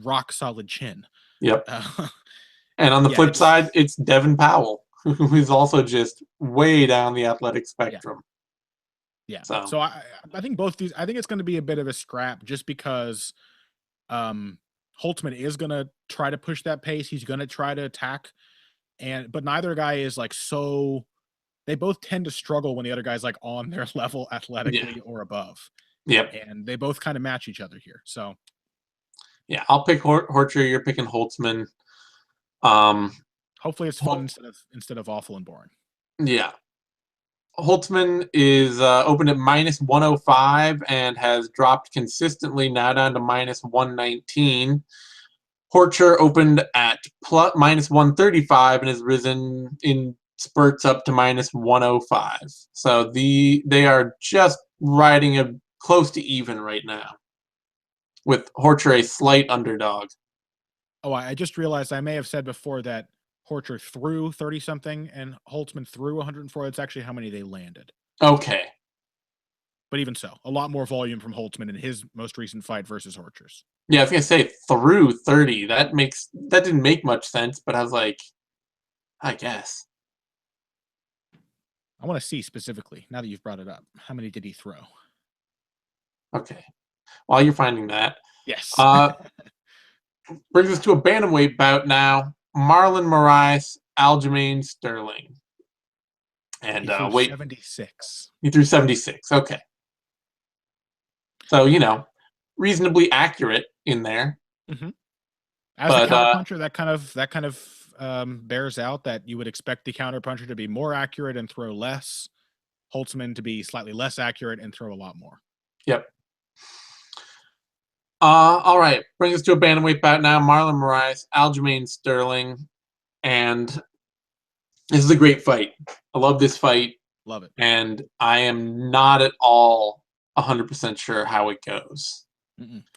rock solid chin. Yep. And on the flip side, it's Devin Powell, who is also just way down the athletic spectrum. Yeah. So I think both these, I think it's going to be a bit of a scrap just because Holtzman is going to try to push that pace. He's going to try to attack, but neither guy is like so. They both tend to struggle when the other guy's like on their level athletically or above. Yep. And they both kind of match each other here. So yeah, I'll pick Horcher. You're picking Holtzman. Hopefully it's fun instead of awful and boring. Yeah. Holtzman is opened at -105 and has dropped consistently now down to -119. Horcher opened at -135 and has risen in spurts up to -105. So they are just riding close to even right now, with Horcher a slight underdog. Oh, I just realized I may have said before that Horcher threw 30-something and Holtzman threw 104. That's actually how many they landed. Okay. but even so, a lot more volume from Holtzman in his most recent fight versus Horchers. Yeah, I was gonna say through 30. That didn't make much sense, but I was like, I guess. I want to see specifically, now that you've brought it up, how many did he throw? Okay. While you're finding that, Yes. brings us to a bantamweight bout now. Marlon Moraes, Aljamain Sterling. And he threw wait, 76. he threw 76. Okay. So, reasonably accurate in there. Mm-hmm. As a counterpuncher, that kind of bears out that you would expect the counterpuncher to be more accurate and throw less. Holtzman to be slightly less accurate and throw a lot more. Yep. All right. Brings us to a bantamweight bout now. Marlon Moraes, Aljamain Sterling. And this is a great fight. I love this fight. Love it. And I am not at all 100% sure how it goes.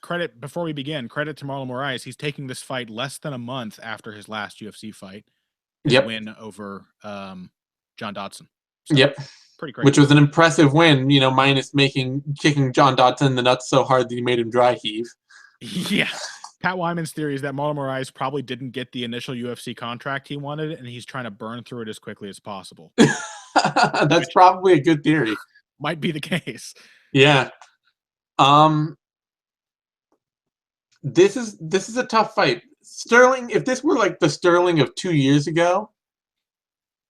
Credit, before we begin, credit to Marlon Moraes. He's taking this fight less than a month after his last UFC fight. His win over John Dodson. So, yep. Pretty crazy. Which was an impressive win, minus kicking John Dodson in the nuts so hard that he made him dry heave. Yeah. Pat Wyman's theory is that Marlon Moraes probably didn't get the initial UFC contract he wanted, and he's trying to burn through it as quickly as possible. That's probably a good theory. Might be the case. Yeah. This is a tough fight. Sterling, if this were like the Sterling of 2 years ago,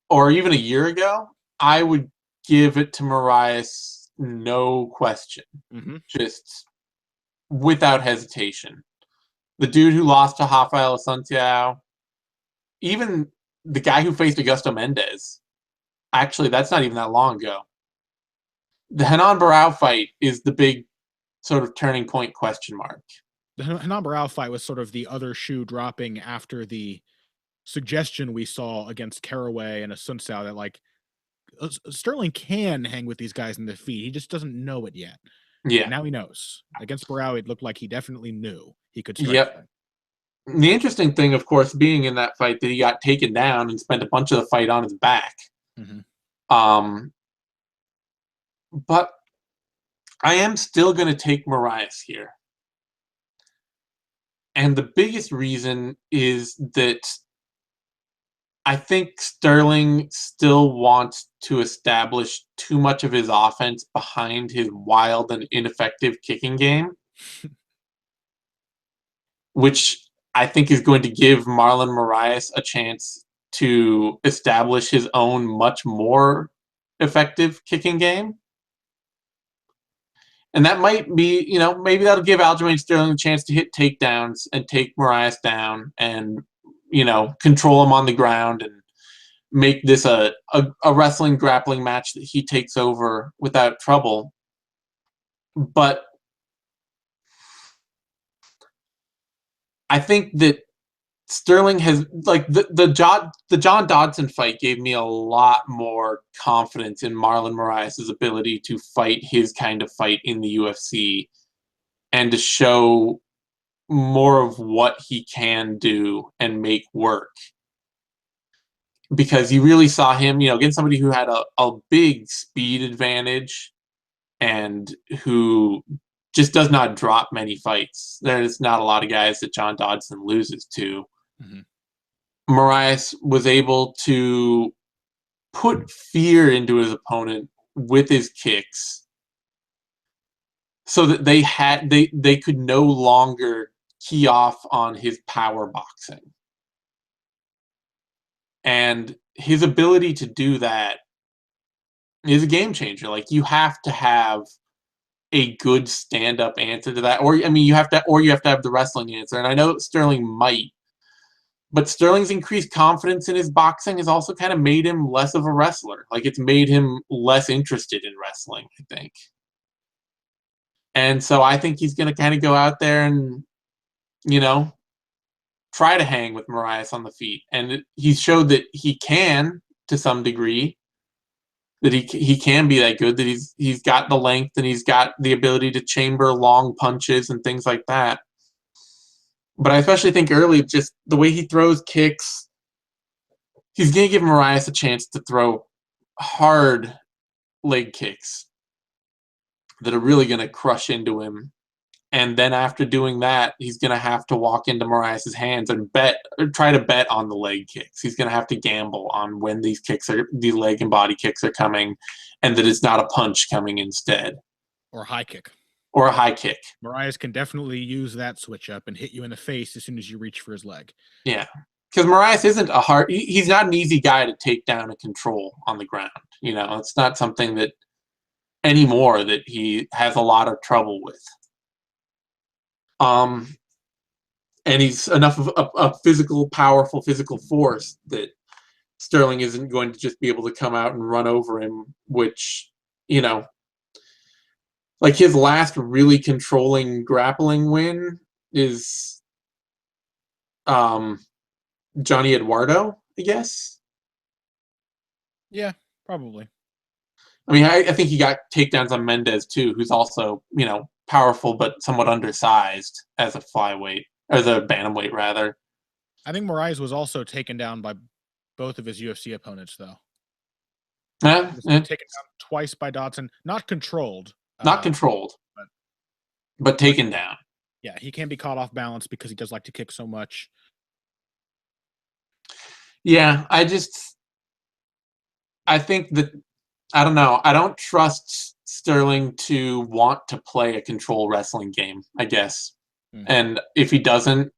or even a year ago, I would give it to Moraes, no question. Just without hesitation. The dude who lost to Rafael Assunção, even the guy who faced Augusto Mendes, actually, that's not even that long ago. The Renan Barão fight is the big sort of turning point question mark. The Renan Barão fight was sort of the other shoe dropping after the suggestion we saw against Caraway and Assunção that, like, Sterling can hang with these guys in the feet. He just doesn't know it yet. Yeah. And now he knows. Against Barão, it looked like he definitely knew he could strike. Yep. The interesting thing, of course, being in that fight, that he got taken down and spent a bunch of the fight on his back. But I am still going to take Moraes here. And the biggest reason is that I think Sterling still wants to establish too much of his offense behind his wild and ineffective kicking game, which I think is going to give Marlon Moraes a chance to establish his own much more effective kicking game. And that might be, maybe that'll give Aljamain Sterling a chance to hit takedowns and take Moraes down and, control him on the ground and make this a wrestling grappling match that he takes over without trouble. But I think that Sterling has, like, the John Dodson fight gave me a lot more confidence in Marlon Moraes' ability to fight his kind of fight in the UFC and to show more of what he can do and make work. Because you really saw him, against somebody who had a big speed advantage and who just does not drop many fights. There's not a lot of guys that John Dodson loses to. Moraes was able to put fear into his opponent with his kicks so that they could no longer key off on his power boxing. And his ability to do that is a game changer. Like, you have to have a good stand-up answer to that, or you have to have the wrestling answer. And I know Sterling might, but Sterling's increased confidence in his boxing has also kind of made him less of a wrestler. Like, it's made him less interested in wrestling, I think. And so I think he's going to kind of go out there and, try to hang with Moraes on the feet. And he showed that he can, to some degree, that he can be that good, that he's got the length and he's got the ability to chamber long punches and things like that. But I especially think early, just the way he throws kicks, he's going to give Moraes a chance to throw hard leg kicks. that are really going to crush into him. And then after doing that, he's going to have to walk into Moraes' hands and bet, or try to bet on the leg kicks. He's going to have to gamble on when these leg and body kicks are coming, and that it's not a punch coming instead. Or a high kick. Or a high kick. Moraes can definitely use that switch up and hit you in the face as soon as you reach for his leg. Yeah. Because Moraes isn't he's not an easy guy to take down and control on the ground. You know, it's not something that anymore that he has a lot of trouble with. And he's enough of a powerful physical force that Sterling isn't going to just be able to come out and run over him, which, you know, like his last really controlling grappling win is Johnny Eduardo, I guess. Yeah, probably. I mean, I think he got takedowns on Mendez too, who's also, you know, powerful but somewhat undersized as a flyweight, or the bantamweight rather. I think Moraes was also taken down by both of his UFC opponents, though. Yeah, taken down twice by Dodson, not controlled. Not controlled, but taken down. Yeah, he can't be caught off balance because he does like to kick so much. Yeah, I think that, I don't know. I don't trust Sterling to want to play a control wrestling game, I guess. And if he doesn't,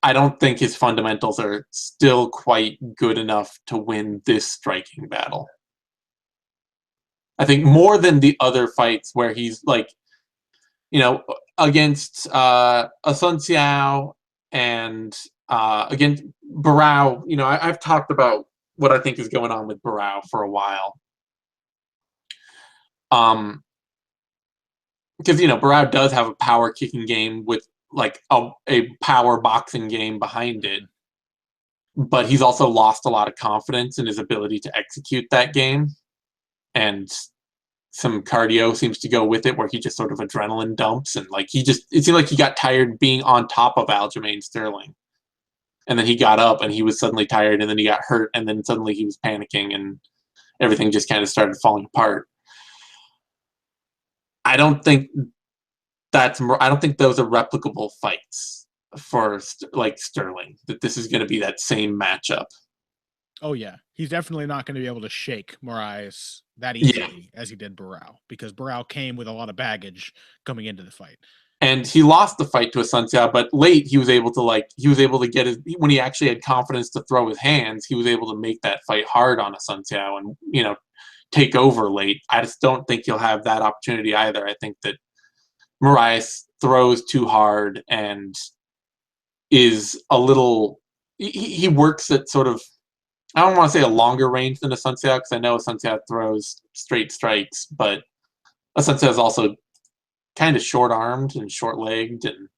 I don't think his fundamentals are still quite good enough to win this striking battle. I think more than the other fights where he's like, you know, against Asunciao and against Barao. You know, I've talked about what I think is going on with Barao for a while. Because, you know, Barao does have a power kicking game with like a power boxing game behind it. But he's also lost a lot of confidence in his ability to execute that game. And some cardio seems to go with it, where he just sort of adrenaline dumps, and like it seemed like he got tired being on top of Aljamain Sterling. And then he got up and he was suddenly tired, and then he got hurt, and then suddenly he was panicking, and everything just kind of started falling apart. I don't think those are replicable fights for like Sterling, that this is going to be that same matchup. Oh yeah, he's definitely not going to be able to shake Moraes that easily as he did Barao, because Barao came with a lot of baggage coming into the fight. And he lost the fight to Asunciao, but late he was able to get when he actually had confidence to throw his hands, he was able to make that fight hard on Asunciao and, you know, take over late. I just don't think he'll have that opportunity either. I think that Moraes throws too hard and is a little, he works at sort of, I don't want to say a longer range than Asunciao, because I know Asunciao throws straight strikes, but Asunciao is also kind of short-armed and short-legged, and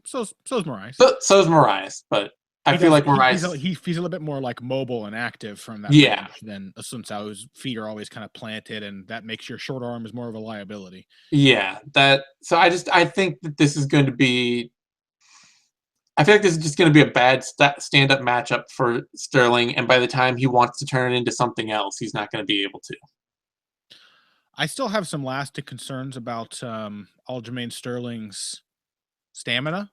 so's Moraes. So's Moraes, but I feel like Moraes, he's a little bit more like mobile and active from that range than Asunciao, whose feet are always kind of planted, and that makes your short arm is more of a liability. Yeah, so I think that this is going to be, I feel like this is just going to be a bad stand-up matchup for Sterling, and by the time he wants to turn it into something else, he's not going to be able to. I still have some lasting concerns about Aljamain Sterling's stamina.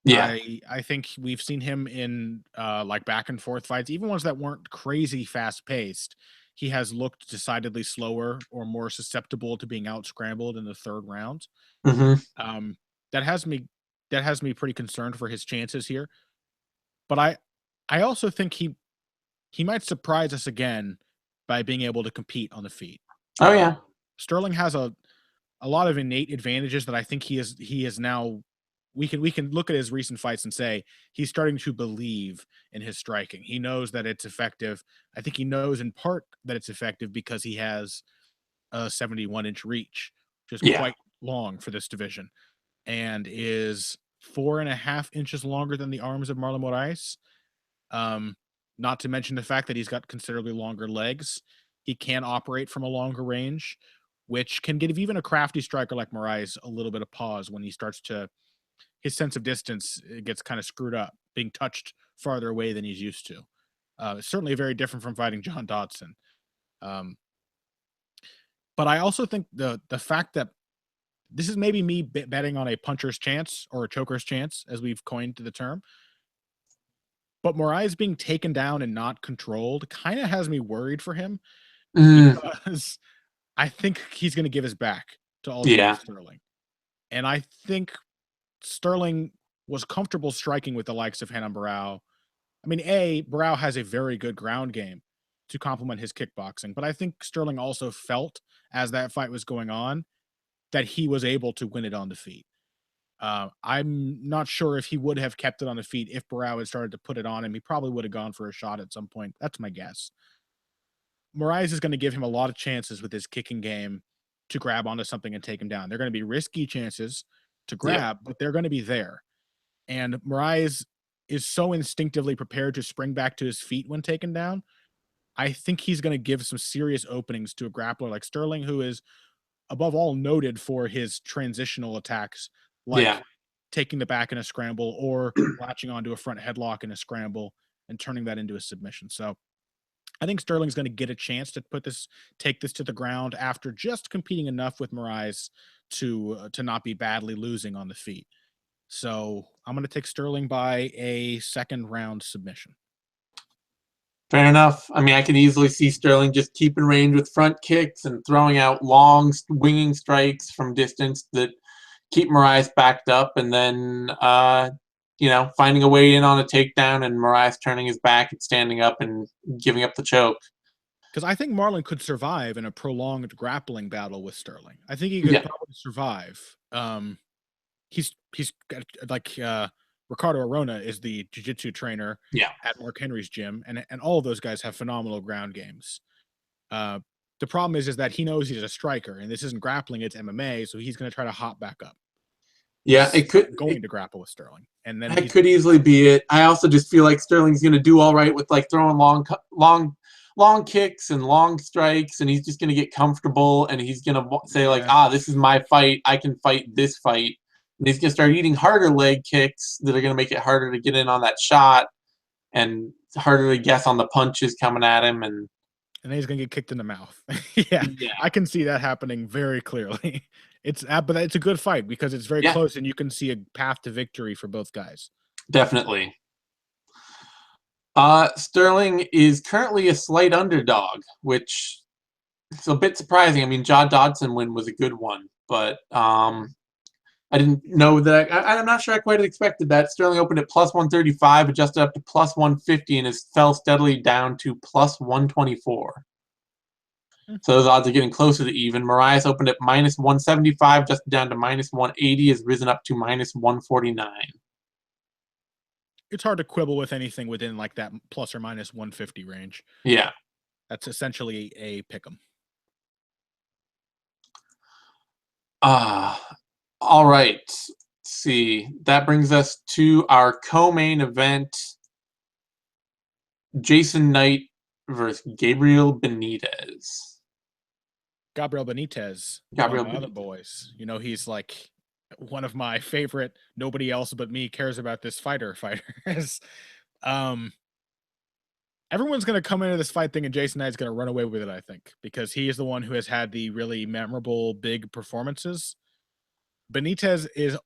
Yeah, I think we've seen him in like back and forth fights, even ones that weren't crazy fast paced. He has looked decidedly slower or more susceptible to being out scrambled in the third round. Mm-hmm. That has me pretty concerned for his chances here. But I also think he might surprise us again by being able to compete on the feet. Oh yeah, Sterling has a lot of innate advantages that I think he is now. We can look at his recent fights and say he's starting to believe in his striking. He knows that it's effective. I think he knows in part that it's effective because he has a 71-inch reach, which is quite long for this division, and is 4.5 inches longer than the arms of Marlon Moraes. Not to mention the fact that he's got considerably longer legs. He can operate from a longer range, which can give even a crafty striker like Moraes a little bit of pause when he starts to, his sense of distance gets kind of screwed up, being touched farther away than he's used to. It's certainly very different from fighting John Dodson. But But I also think the fact that this is maybe me betting on a puncher's chance or a choker's chance, as we've coined the term. But Moraes being taken down and not controlled kind of has me worried for him Mm, because I think he's going to give his back to Aljamain yeah. Sterling. And I think Sterling was comfortable striking with the likes of Renan Barão. I mean, Barão has a very good ground game to complement his kickboxing, but I think Sterling also felt as that fight was going on that he was able to win it on the feet. I'm not sure if he would have kept it on the feet if Barão had started to put it on him. He probably would have gone for a shot at some point. That's my guess. Moraes is going to give him a lot of chances with his kicking game to grab onto something and take him down. They're going to be risky chances to Yep. grab, but they're going to be there. And Moraes is so instinctively prepared to spring back to his feet when taken down. I think he's going to give some serious openings to a grappler like Sterling, who is above all noted for his transitional attacks, Yeah. like taking the back in a scramble or latching onto a front headlock in a scramble and turning that into a submission. So I think Sterling's going to get a chance to take this to the ground after just competing enough with Moraes to not be badly losing on the feet. So I'm going to take Sterling by a second round submission. Fair enough. I mean, I can easily see Sterling just keeping range with front kicks and throwing out long winging strikes from distance that keep Moraes backed up, and then finding a way in on a takedown and Moraes turning his back and standing up and giving up the choke. Because I think Marlon could survive in a prolonged grappling battle with Sterling. I think he could Yeah. probably survive. He's got, like Ricardo Arona is the jiu-jitsu trainer Yeah. at Mark Henry's gym, and all of those guys have phenomenal ground games. The problem is that he knows he's a striker, and this isn't grappling; it's MMA. So he's going to try to hop back up. Yeah, He's going to grapple with Sterling, and then That could easily be it. I also just feel like Sterling's going to do all right with like throwing long kicks and long strikes, and he's just going to get comfortable, and he's going to say like, this is my fight. I can fight this fight. And he's going to start eating harder leg kicks that are going to make it harder to get in on that shot and harder to guess on the punches coming at him. And then he's going to get kicked in the mouth. Yeah, I can see that happening very clearly. But it's a good fight because it's very close, and you can see a path to victory for both guys. Definitely. Sterling is currently a slight underdog, which is a bit surprising. I mean, John Dodson win was a good one, but I didn't know that. I'm not sure I quite expected that. Sterling opened at plus 135, adjusted up to plus 150, and has fell steadily down to plus 124. So those odds are getting closer to even. Moraes opened at minus 175, just down to minus 180, has risen up to minus 149. It's hard to quibble with anything within like that plus or minus 150 range. Yeah. That's essentially a pick'em. All right. Let's see. That brings us to our co-main event. Jason Knight versus Gabriel Benitez. Gabriel Benitez, one of my other boys. You know, he's like one of my favorite. Nobody else but me cares about this fighters. Everyone's going to come into this fight thinking Jason Knight's going to run away with it, I think, because he is the one who has had the really memorable big performances. Benitez is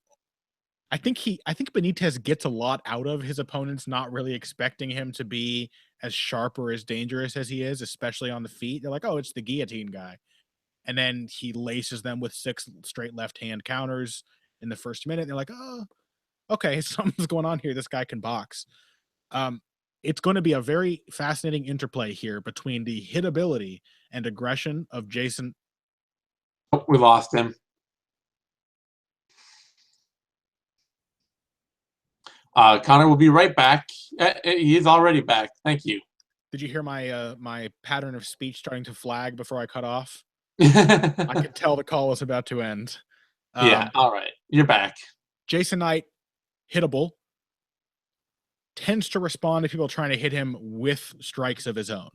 I think Benitez gets a lot out of his opponents, not really expecting him to be as sharp or as dangerous as he is, especially on the feet. They're like, "Oh, it's the guillotine guy." And then he laces them with 6 straight left hand counters in the first minute. They're like, "Oh, okay, something's going on here. This guy can box." It's going to be a very fascinating interplay here between the hitability and aggression of Jason. Oh, we lost him. Connor will be right back. He is already back. Thank you. Did you hear my my pattern of speech starting to flag before I cut off? I could tell the call was about to end. Yeah, all right. You're back. Jason Knight, hittable, tends to respond to people trying to hit him with strikes of his own.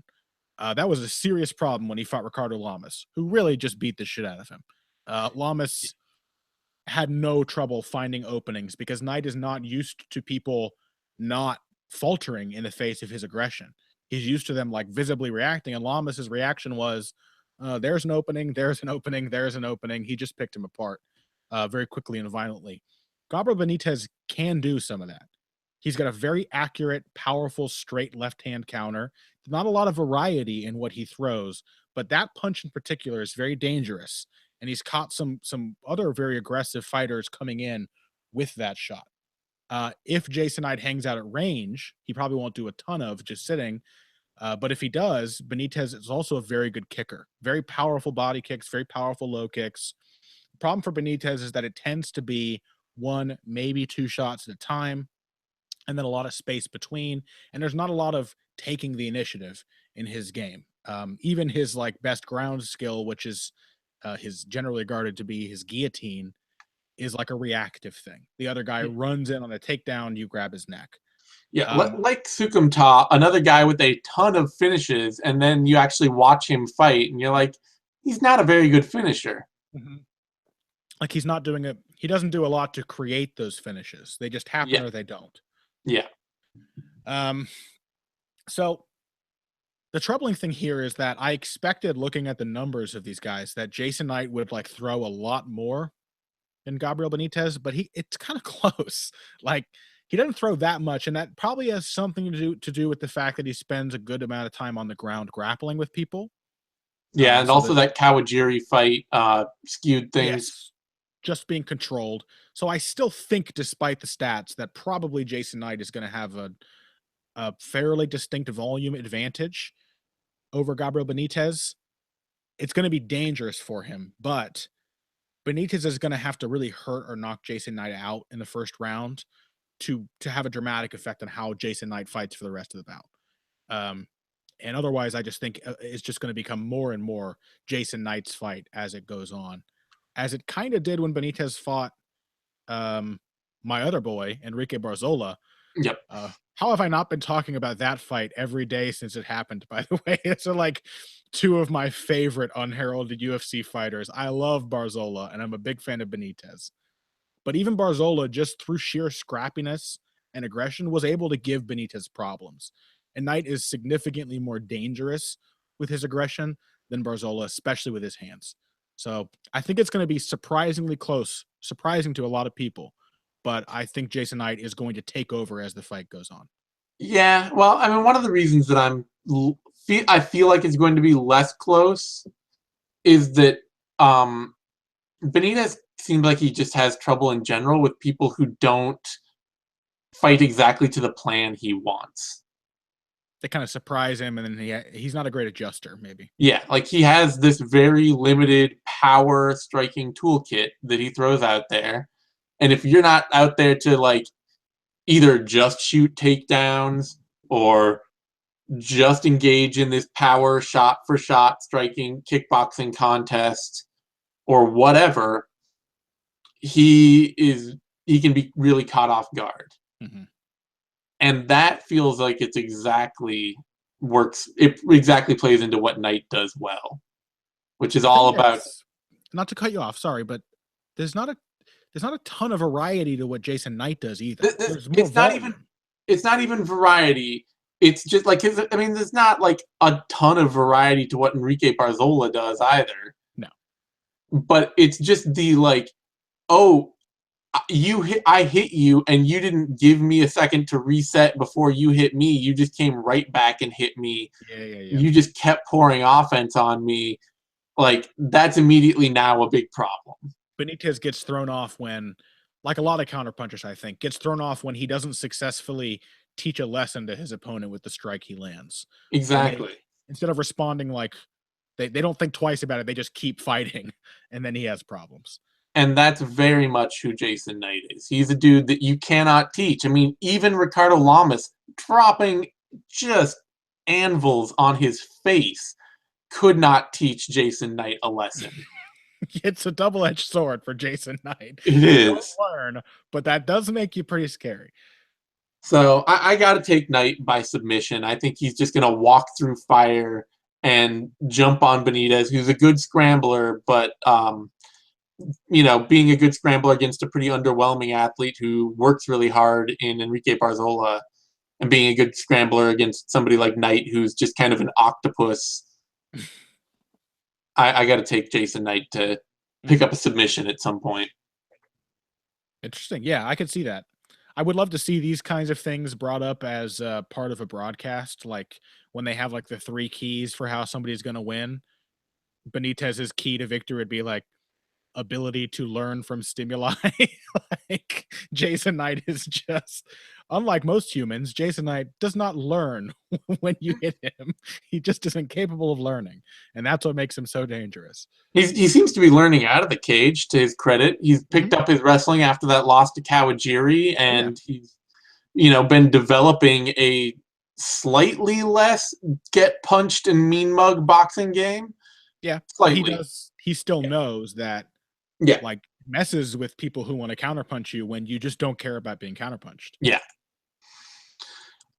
That was a serious problem when he fought Ricardo Lamas, who really just beat the shit out of him. Lamas had no trouble finding openings because Knight is not used to people not faltering in the face of his aggression. He's used to them like visibly reacting, and Lamas's reaction was, There's an opening. There's an opening. There's an opening. He just picked him apart very quickly and violently. Gabriel Benitez can do some of that. He's got a very accurate, powerful, straight left hand counter. Not a lot of variety in what he throws, but that punch in particular is very dangerous. And he's caught some other very aggressive fighters coming in with that shot. If Jason Knight hangs out at range, he probably won't do a ton of just sitting. But if he does, Benitez is also a very good kicker. Very powerful body kicks, very powerful low kicks. The problem for Benitez is that it tends to be one, maybe two shots at a time, and then a lot of space between. And there's not a lot of taking the initiative in his game. Even his like best ground skill, which is his generally regarded to be his guillotine, is like a reactive thing. The other guy runs in on a takedown, you grab his neck. Yeah, like Sukumta, another guy with a ton of finishes, and then you actually watch him fight, and you're like, he's not a very good finisher. Mm-hmm. Like he's not doing it. He doesn't do a lot to create those finishes. They just happen or they don't. Yeah. So the troubling thing here is that I expected, looking at the numbers of these guys, that Jason Knight would like throw a lot more than Gabriel Benitez, but it's kind of close. Like he doesn't throw that much, and that probably has something to do with the fact that he spends a good amount of time on the ground grappling with people. Yeah, and so also that Kawajiri fight skewed things. Yes, just being controlled. So I still think, despite the stats, that probably Jason Knight is going to have a fairly distinct volume advantage over Gabriel Benitez. It's going to be dangerous for him, but Benitez is going to have to really hurt or knock Jason Knight out in the first round to have a dramatic effect on how Jason Knight fights for the rest of the bout. And otherwise, I just think it's just going to become more and more Jason Knight's fight as it goes on, as it kind of did when Benitez fought my other boy, Enrique Barzola. Yep. How have I not been talking about that fight every day since it happened, by the way? It's like two of my favorite unheralded UFC fighters. I love Barzola, and I'm a big fan of Benitez. But even Barzola, just through sheer scrappiness and aggression, was able to give Benitez problems. And Knight is significantly more dangerous with his aggression than Barzola, especially with his hands. So I think it's going to be surprisingly close, surprising to a lot of people. But I think Jason Knight is going to take over as the fight goes on. Yeah, well, I mean, one of the reasons that I feel like it's going to be less close is that Benitez seems like he just has trouble in general with people who don't fight exactly to the plan he wants. They kind of surprise him, and then he's not a great adjuster, maybe. Yeah, like he has this very limited power striking toolkit that he throws out there. And if you're not out there to like either just shoot takedowns or just engage in this power shot for shot striking kickboxing contest or whatever, he can be really caught off guard. Mm-hmm. And that feels like it exactly plays into what Knight does well, which is all about. Not to cut you off, sorry, but there's not a ton of variety to what Jason Knight does either. It's not even variety. It's just like there's not like a ton of variety to what Enrique Barzola does either. No. But it's just the like, I hit you and you didn't give me a second to reset before you hit me. You just came right back and hit me. Yeah. You just kept pouring offense on me. Like, that's immediately now a big problem. Benitez gets thrown off when, like a lot of counterpunchers, I think, gets thrown off when he doesn't successfully teach a lesson to his opponent with the strike he lands. Exactly. Instead of responding like they don't think twice about it, they just keep fighting, and then he has problems. And that's very much who Jason Knight is. He's a dude that you cannot teach. I mean, even Ricardo Lamas dropping just anvils on his face could not teach Jason Knight a lesson. It's a double-edged sword for Jason Knight. It is. Learn, but that does make you pretty scary. So I got to take Knight by submission. I think he's just going to walk through fire and jump on Benitez, who's a good scrambler, but being a good scrambler against a pretty underwhelming athlete who works really hard in Enrique Barzola, and being a good scrambler against somebody like Knight, who's just kind of an octopus. I got to take Jason Knight to pick up a submission at some point. Interesting. Yeah, I could see that. I would love to see these kinds of things brought up as part of a broadcast, like when they have like the three keys for how somebody's going to win. Benitez's key to victory would be like ability to learn from stimuli. Like Jason Knight is just unlike most humans. Jason Knight does not learn when you hit him. He just is incapable of learning, and that's what makes him so dangerous. He seems to be learning out of the cage, to his credit. He's picked up his wrestling after that loss to Kawajiri, and he's been developing a slightly less get punched and mean mug boxing game. Yeah, slightly. he does. He still knows that. Yeah, like messes with people who want to counterpunch you when you just don't care about being counterpunched. Yeah.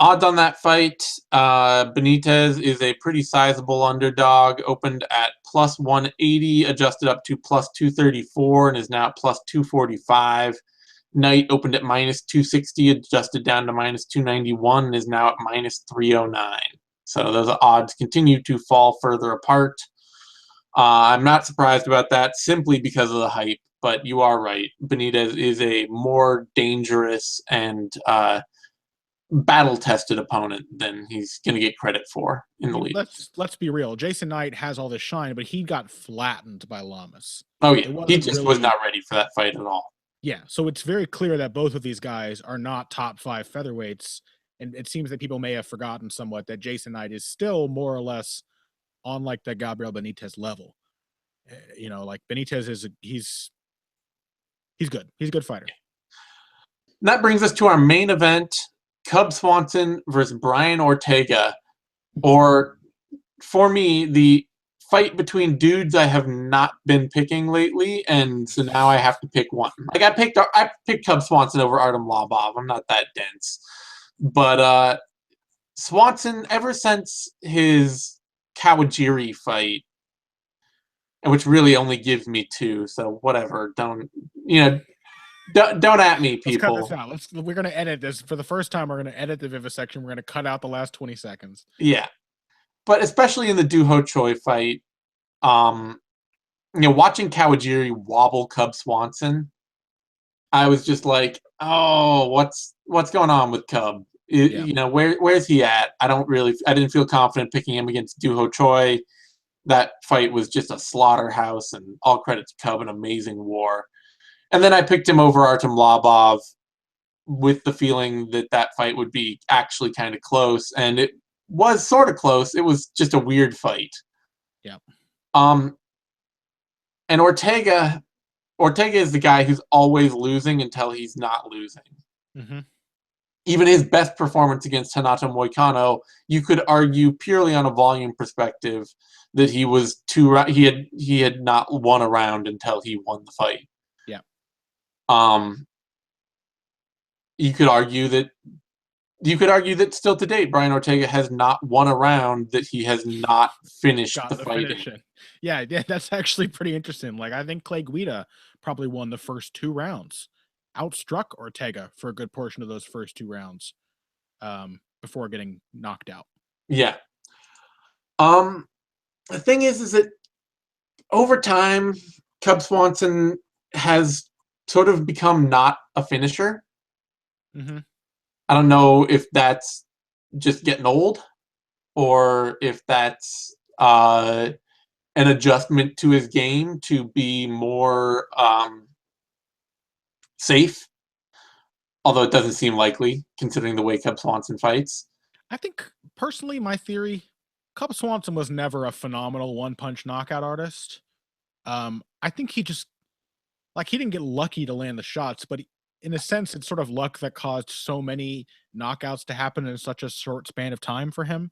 Odds on that fight, Benitez is a pretty sizable underdog, opened at plus 180, adjusted up to plus 234, and is now at plus 245. Knight opened at minus 260, adjusted down to minus 291, and is now at minus 309. So those odds continue to fall further apart. I'm not surprised about that simply because of the hype, but you are right. Benitez is a more dangerous and battle-tested opponent than he's going to get credit for in the league. Let's be real. Jason Knight has all this shine, but he got flattened by Lamas. Oh yeah, he just was not ready for that fight at all. Yeah, so it's very clear that both of these guys are not top 5 featherweights, and it seems that people may have forgotten somewhat that Jason Knight is still more or less on like the Gabriel Benitez level. Like Benitez he's good. He's a good fighter. That brings us to our main event, Cub Swanson versus Brian Ortega. Or for me, the fight between dudes I have not been picking lately, and so now I have to pick one. Like I picked Cub Swanson over Artem Lobov. I'm not that dense. But Swanson, ever since his Kawajiri fight, which really only gives me 2, so whatever. Don't at me, people. Let's cut this out. We're gonna edit this for the first time. We're gonna edit the vivisection. We're gonna cut out the last 20 seconds. Yeah, but especially in the Doo Ho Choi fight, watching Kawajiri wobble Cub Swanson, I was just like, oh, what's going on with Cub? Where's he at? I didn't feel confident picking him against Doo Ho Choi. That fight was just a slaughterhouse, and all credit to Cub, an amazing war. And then I picked him over Artem Lobov with the feeling that fight would be actually kind of close, and it was sort of close. It was just a weird fight. Yeah. And Ortega is the guy who's always losing until he's not losing. Mm-hmm. Even his best performance against Renato Moicano, you could argue purely on a volume perspective that he had not won a round until he won the fight. Yeah. You could argue that still to date, Brian Ortega has not won a round that he has not finished the fight in. Yeah, that's actually pretty interesting. Like I think Clay Guida probably won the first 2 rounds, outstruck Ortega for a good portion of those first 2 rounds, before getting knocked out. Yeah. The thing is that over time, Cub Swanson has sort of become not a finisher. Mm-hmm. I don't know if that's just getting old, or if that's an adjustment to his game to be more safe. Although it doesn't seem likely, considering the way Cub Swanson fights. I think, personally, my theory, Cub Swanson was never a phenomenal one-punch knockout artist. I think he just, he didn't get lucky to land the shots, but in a sense, it's sort of luck that caused so many knockouts to happen in such a short span of time for him.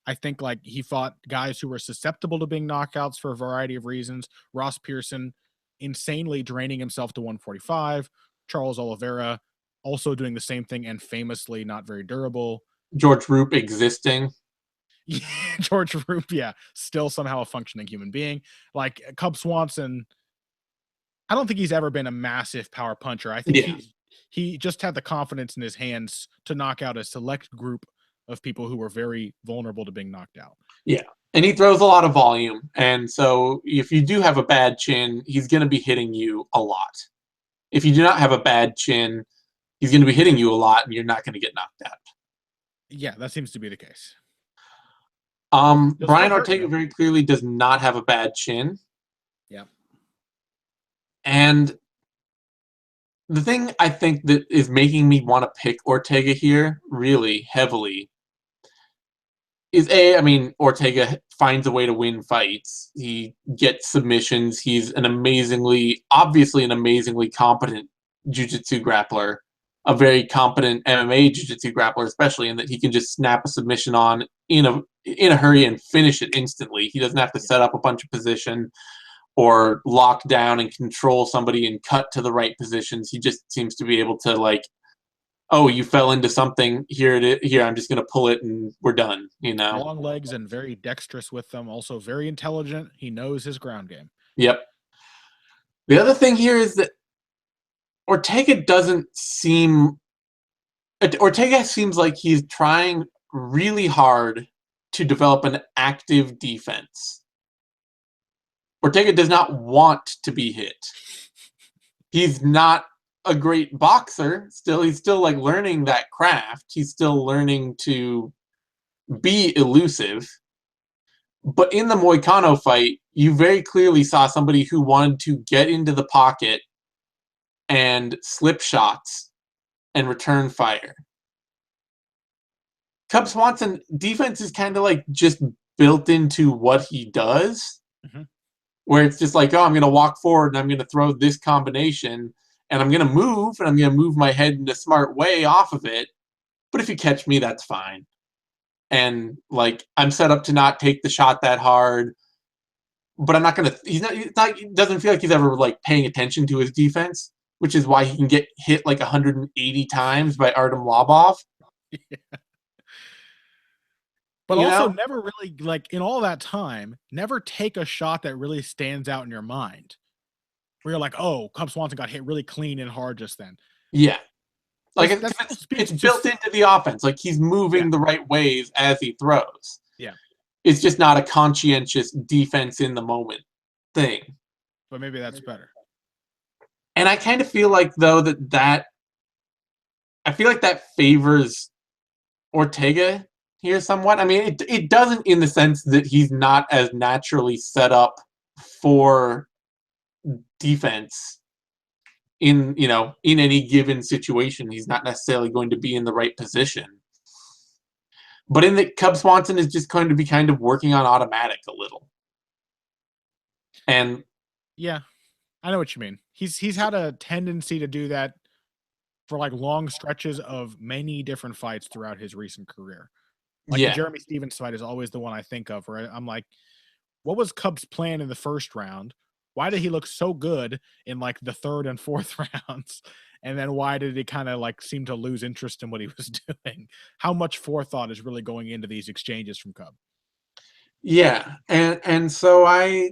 I think, he fought guys who were susceptible to being knockouts for a variety of reasons. Ross Pearson insanely draining himself to 145. Charles Oliveira also doing the same thing and famously not very durable. George Roop existing. Yeah, George Roop, yeah, still somehow a functioning human being. Cub Swanson, I don't think he's ever been a massive power puncher. I think he just had the confidence in his hands to knock out a select group of people who were very vulnerable to being knocked out. Yeah. And he throws a lot of volume. And so if you do have a bad chin, he's going to be hitting you a lot. If you do not have a bad chin, he's going to be hitting you a lot and you're not going to get knocked out. Yeah, that seems to be the case. Brian Ortega very clearly does not have a bad chin. Yeah. And the thing I think that is making me want to pick Ortega here really heavily is Ortega finds a way to win fights. He gets submissions. He's obviously an amazingly competent jiu-jitsu grappler, a very competent MMA jiu-jitsu grappler, especially in that he can just snap a submission on in a hurry and finish it instantly. He doesn't have to set up a bunch of position or lock down and control somebody and cut to the right positions. He just seems to be able to, like, oh, you fell into something, here I'm just going to pull it and we're done, you know? Long legs and very dexterous with them, also very intelligent. He knows his ground game. Yep. The other thing here is that Ortega seems like he's trying really hard to develop an active defense. Ortega does not want to be hit. He's not a great boxer. He's still like learning that craft. He's still learning to be elusive. But in the Moicano fight, you very clearly saw somebody who wanted to get into the pocket and slip shots and return fire. Cub Swanson defense is kind of like just built into what he does. Mm-hmm. Where it's just like, oh, I'm going to walk forward and I'm going to throw this combination and I'm going to move and I'm going to move my head in a smart way off of it. But if you catch me, that's fine. And like, I'm set up to not take the shot that hard, but I'm not going to, he doesn't feel like he's ever like paying attention to his defense, which is why he can get hit like 180 times by Artem Lobov. Yeah. But also never really, like, in all that time, never take a shot that really stands out in your mind. Where you're like, oh, Cub Swanson got hit really clean and hard just then. Yeah. Like, it's built into the offense. Like, he's moving the right ways as he throws. Yeah. It's just not a conscientious defense in the moment thing. But maybe that's better. And I kind of feel like, though, that favors Ortega here somewhat. I mean, it doesn't in the sense that he's not as naturally set up for defense in any given situation. He's not necessarily going to be in the right position. But in the Cub Swanson is just going to be kind of working on automatic a little. And yeah, I know what you mean. He's had a tendency to do that for like long stretches of many different fights throughout his recent career. Like the Jeremy Stephens fight is always the one I think of where I'm like, what was Cub's plan in the first round? Why did he look so good in like the third and fourth rounds? And then why did he kind of like seem to lose interest in what he was doing? How much forethought is really going into these exchanges from Cub? Yeah. And so I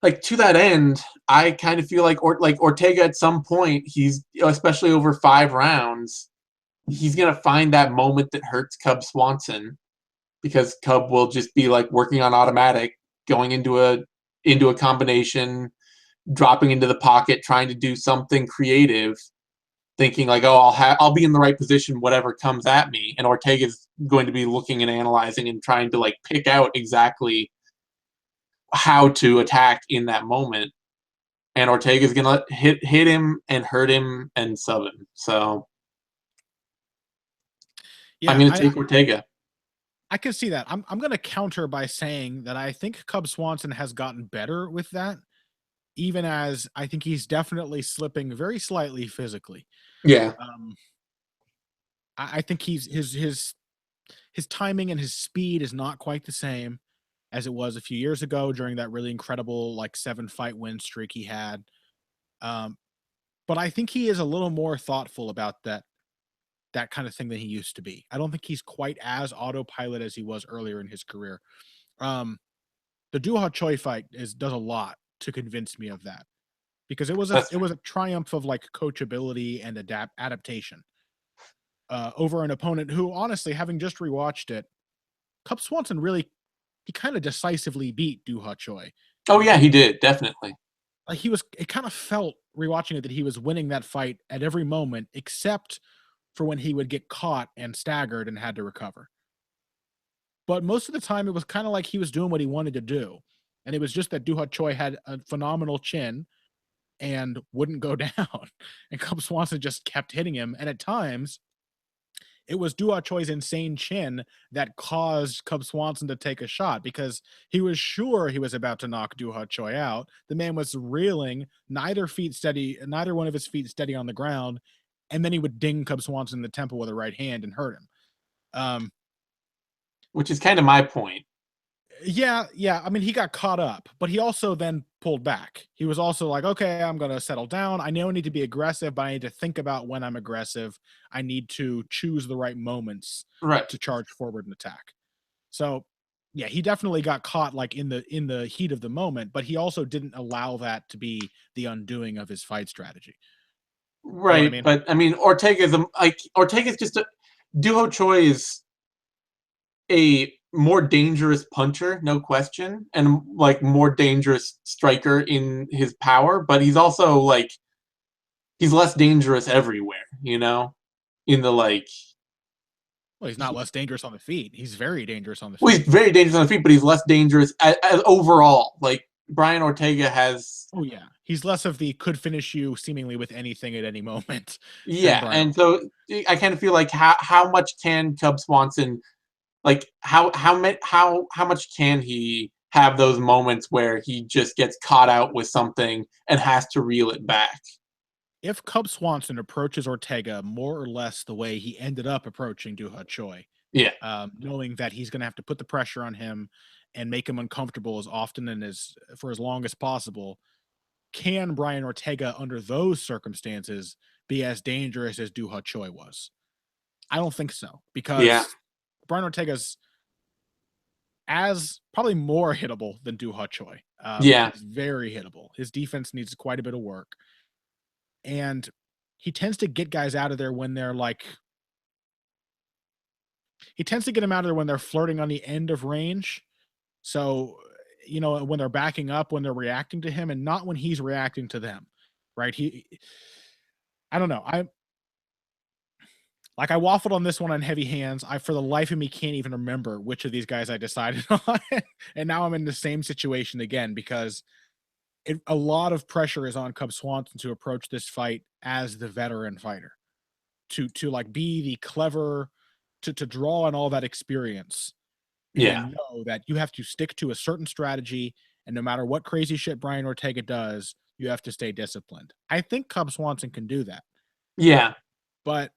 like, to that end, I kind of feel like Ortega at some point, he's, especially over 5 rounds, he's going to find that moment that hurts Cub Swanson, because Cub will just be like working on automatic, going into a combination, dropping into the pocket, trying to do something creative, thinking like, oh, I'll be in the right position, whatever comes at me. And Ortega's going to be looking and analyzing and trying to like pick out exactly how to attack in that moment. And Ortega's going to hit him and hurt him and sub him. So yeah, I'm going to take Ortega. I can see that. I'm going to counter by saying that I think Cub Swanson has gotten better with that, even as I think he's definitely slipping very slightly physically. Yeah. I think his timing and his speed is not quite the same as it was a few years ago during that really incredible like 7-fight win streak he had. But I think he is a little more thoughtful about that kind of thing than he used to be. I don't think he's quite as autopilot as he was earlier in his career. The Doo Ho Choi fight does a lot to convince me of that, because it was a triumph of like coachability and adaptation. over an opponent who, honestly, having just rewatched it, Cub Swanson really he kind of decisively beat Doo Ho Choi. Oh yeah, he He did, definitely. like he was it kind of felt rewatching it that he was winning that fight at every moment except for when he would get caught and staggered and had to recover. But most of the time, it was kind of like he was doing what he wanted to do. And it was just that Doo Ho Choi had a phenomenal chin and wouldn't go down. And Cub Swanson just kept hitting him. And at times, it was Doo Ho Choi's insane chin that caused Cub Swanson to take a shot because he was sure he was about to knock Doo Ho Choi out. The man was reeling, neither one of his feet steady on the ground, and then he would ding Cub Swanson in the temple with a right hand and hurt him. Um, Which is kind of my point. yeah. I mean, he got caught up, but he also then pulled back. He was also like, okay, I'm going to settle down. I know I need to be aggressive, but I need to think about when I'm aggressive. I need to choose the right moments Right. to charge forward and attack. So, yeah, he definitely got caught like in the heat of the moment, but he also didn't allow that to be the undoing of his fight strategy. You know what I Right, mean? but I mean, Ortega's just a Doo Ho Choi is a more dangerous puncher, no question, and like more dangerous striker in his power, but he's also like he's less dangerous everywhere, you know? In the like Well, he's not less dangerous on the feet. He's very dangerous on the well, he's feet. very dangerous on the feet, but he's less dangerous as overall. Like Brian Ortega has Oh yeah, he's less of the could finish you seemingly with anything at any moment than yeah, Brian and Ortega. so I kind of feel like how much can Cub Swanson like how much can he have those moments where he just gets caught out with something and has to reel it back? If Cub Swanson approaches Ortega more or less the way he ended up approaching Doo Ho Choi, Yeah, knowing that he's going to have to put the pressure on him and make him uncomfortable as often and as for as long as possible, can Brian Ortega under those circumstances be as dangerous as Doo Ho Choi was? I don't think so yeah, because Brian Ortega's as probably more hittable than Doo Ho Choi. yeah, He's very hittable. His defense needs quite a bit of work, and he tends to get guys out of there when they're like he tends to get them out of there when they're flirting on the end of range. So, when they're backing up, when they're reacting to him, and not when he's reacting to them, right? I don't know. I waffled on this one on heavy hands. I, for the life of me, can't even remember which of these guys I decided on. And now I'm in the same situation again because a lot of pressure is on Cub Swanson to approach this fight as the veteran fighter, to like be the clever, to draw on all that experience yeah, and know that you have to stick to a certain strategy. And no matter what crazy shit Brian Ortega does, you have to stay disciplined. I think Cub Swanson can do that, yeah, but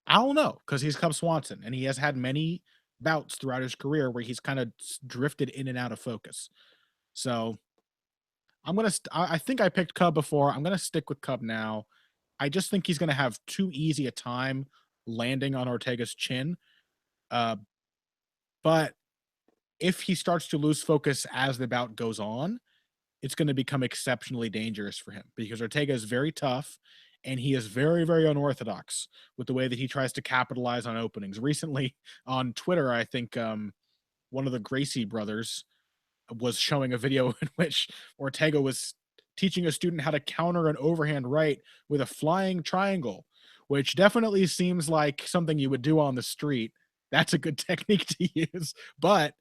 I don't know because he's Cub Swanson and he has had many bouts throughout his career where he's kind of drifted in and out of focus. So I think I picked Cub before. I'm gonna stick with Cub now. I just think he's gonna have too easy a time landing on Ortega's chin. Uh, but if he starts to lose focus as the bout goes on, it's going to become exceptionally dangerous for him because Ortega is very tough and he is very, very unorthodox with the way that he tries to capitalize on openings. Recently on Twitter, I think one of the Gracie brothers was showing a video in which Ortega was teaching a student how to counter an overhand right with a flying triangle, which definitely seems like something you would do on the street. That's a good technique to use, but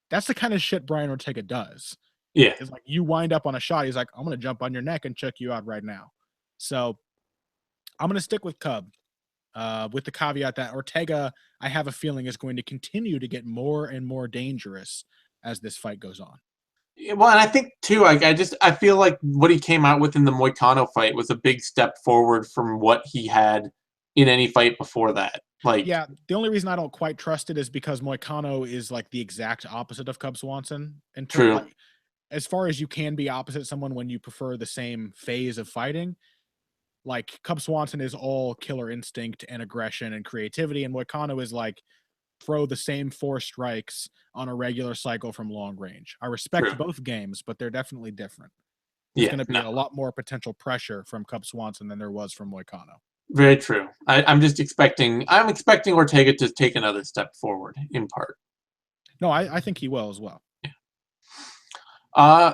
that's the kind of shit Brian Ortega does. yeah, Is like you wind up on a shot, he's like, I'm gonna jump on your neck and check you out right now. So I'm gonna stick with Cub, with the caveat that Ortega, I have a feeling, is going to continue to get more and more dangerous as this fight goes on. yeah. Well, and I think too, I feel like what he came out with in the Moicano fight was a big step forward from what he had in any fight before that. Like, Yeah, the only reason I don't quite trust it is because Moicano is like the exact opposite of Cub Swanson in terms true, like as far as you can be opposite someone when you prefer the same phase of fighting. Like Cub Swanson is all killer instinct and aggression and creativity, and Moicano is like throw the same four strikes on a regular cycle from long range. I respect true, both games, but they're definitely different. There's yeah, going to be no, a lot more potential pressure from Cub Swanson than there was from Moicano. Very true. I'm just expecting. I'm expecting Ortega to take another step forward, in part. No, I think he will as well. Uh,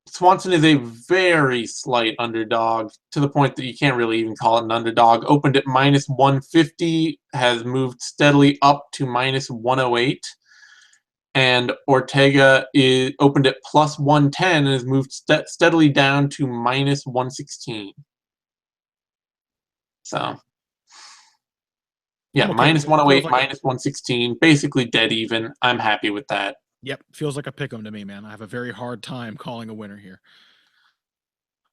Swanson is a very slight underdog, to the point that you can't really even call it an underdog. Opened at minus 150, has moved steadily up to minus 108. And Ortega is opened at plus 110 and has moved steadily down to minus 116. So, yeah, I'm okay minus with it. It feels 108, like minus 116, basically dead even. I'm happy with that. yep, feels like a pick 'em to me, man. I have a very hard time calling a winner here.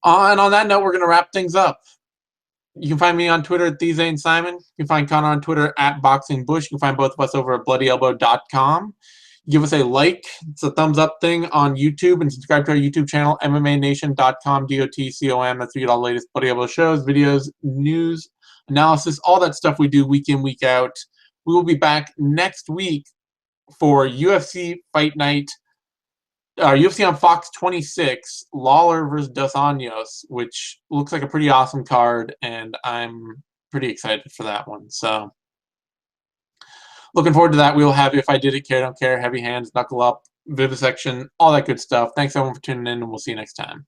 And on that note, we're going to wrap things up. You can find me on Twitter at TheZaneSimon. You can find Connor on Twitter at BoxingBush. You can find both of us over at BloodyElbow.com. Give us a like. It's a thumbs up thing on YouTube, and subscribe to our YouTube channel, MMANation.com, DOTCOM. That's where you get all the latest Bloody Elbow shows, videos, news, analysis, all that stuff we do week in, week out. We will be back next week for UFC Fight Night, UFC on Fox 26, Lawler versus Dos Anjos, which looks like a pretty awesome card, and I'm pretty excited for that one. So, looking forward to that. We will have If I Did It, Care Don't Care, Heavy Hands, Knuckle Up, Vivisection, all that good stuff. Thanks everyone for tuning in, and we'll see you next time.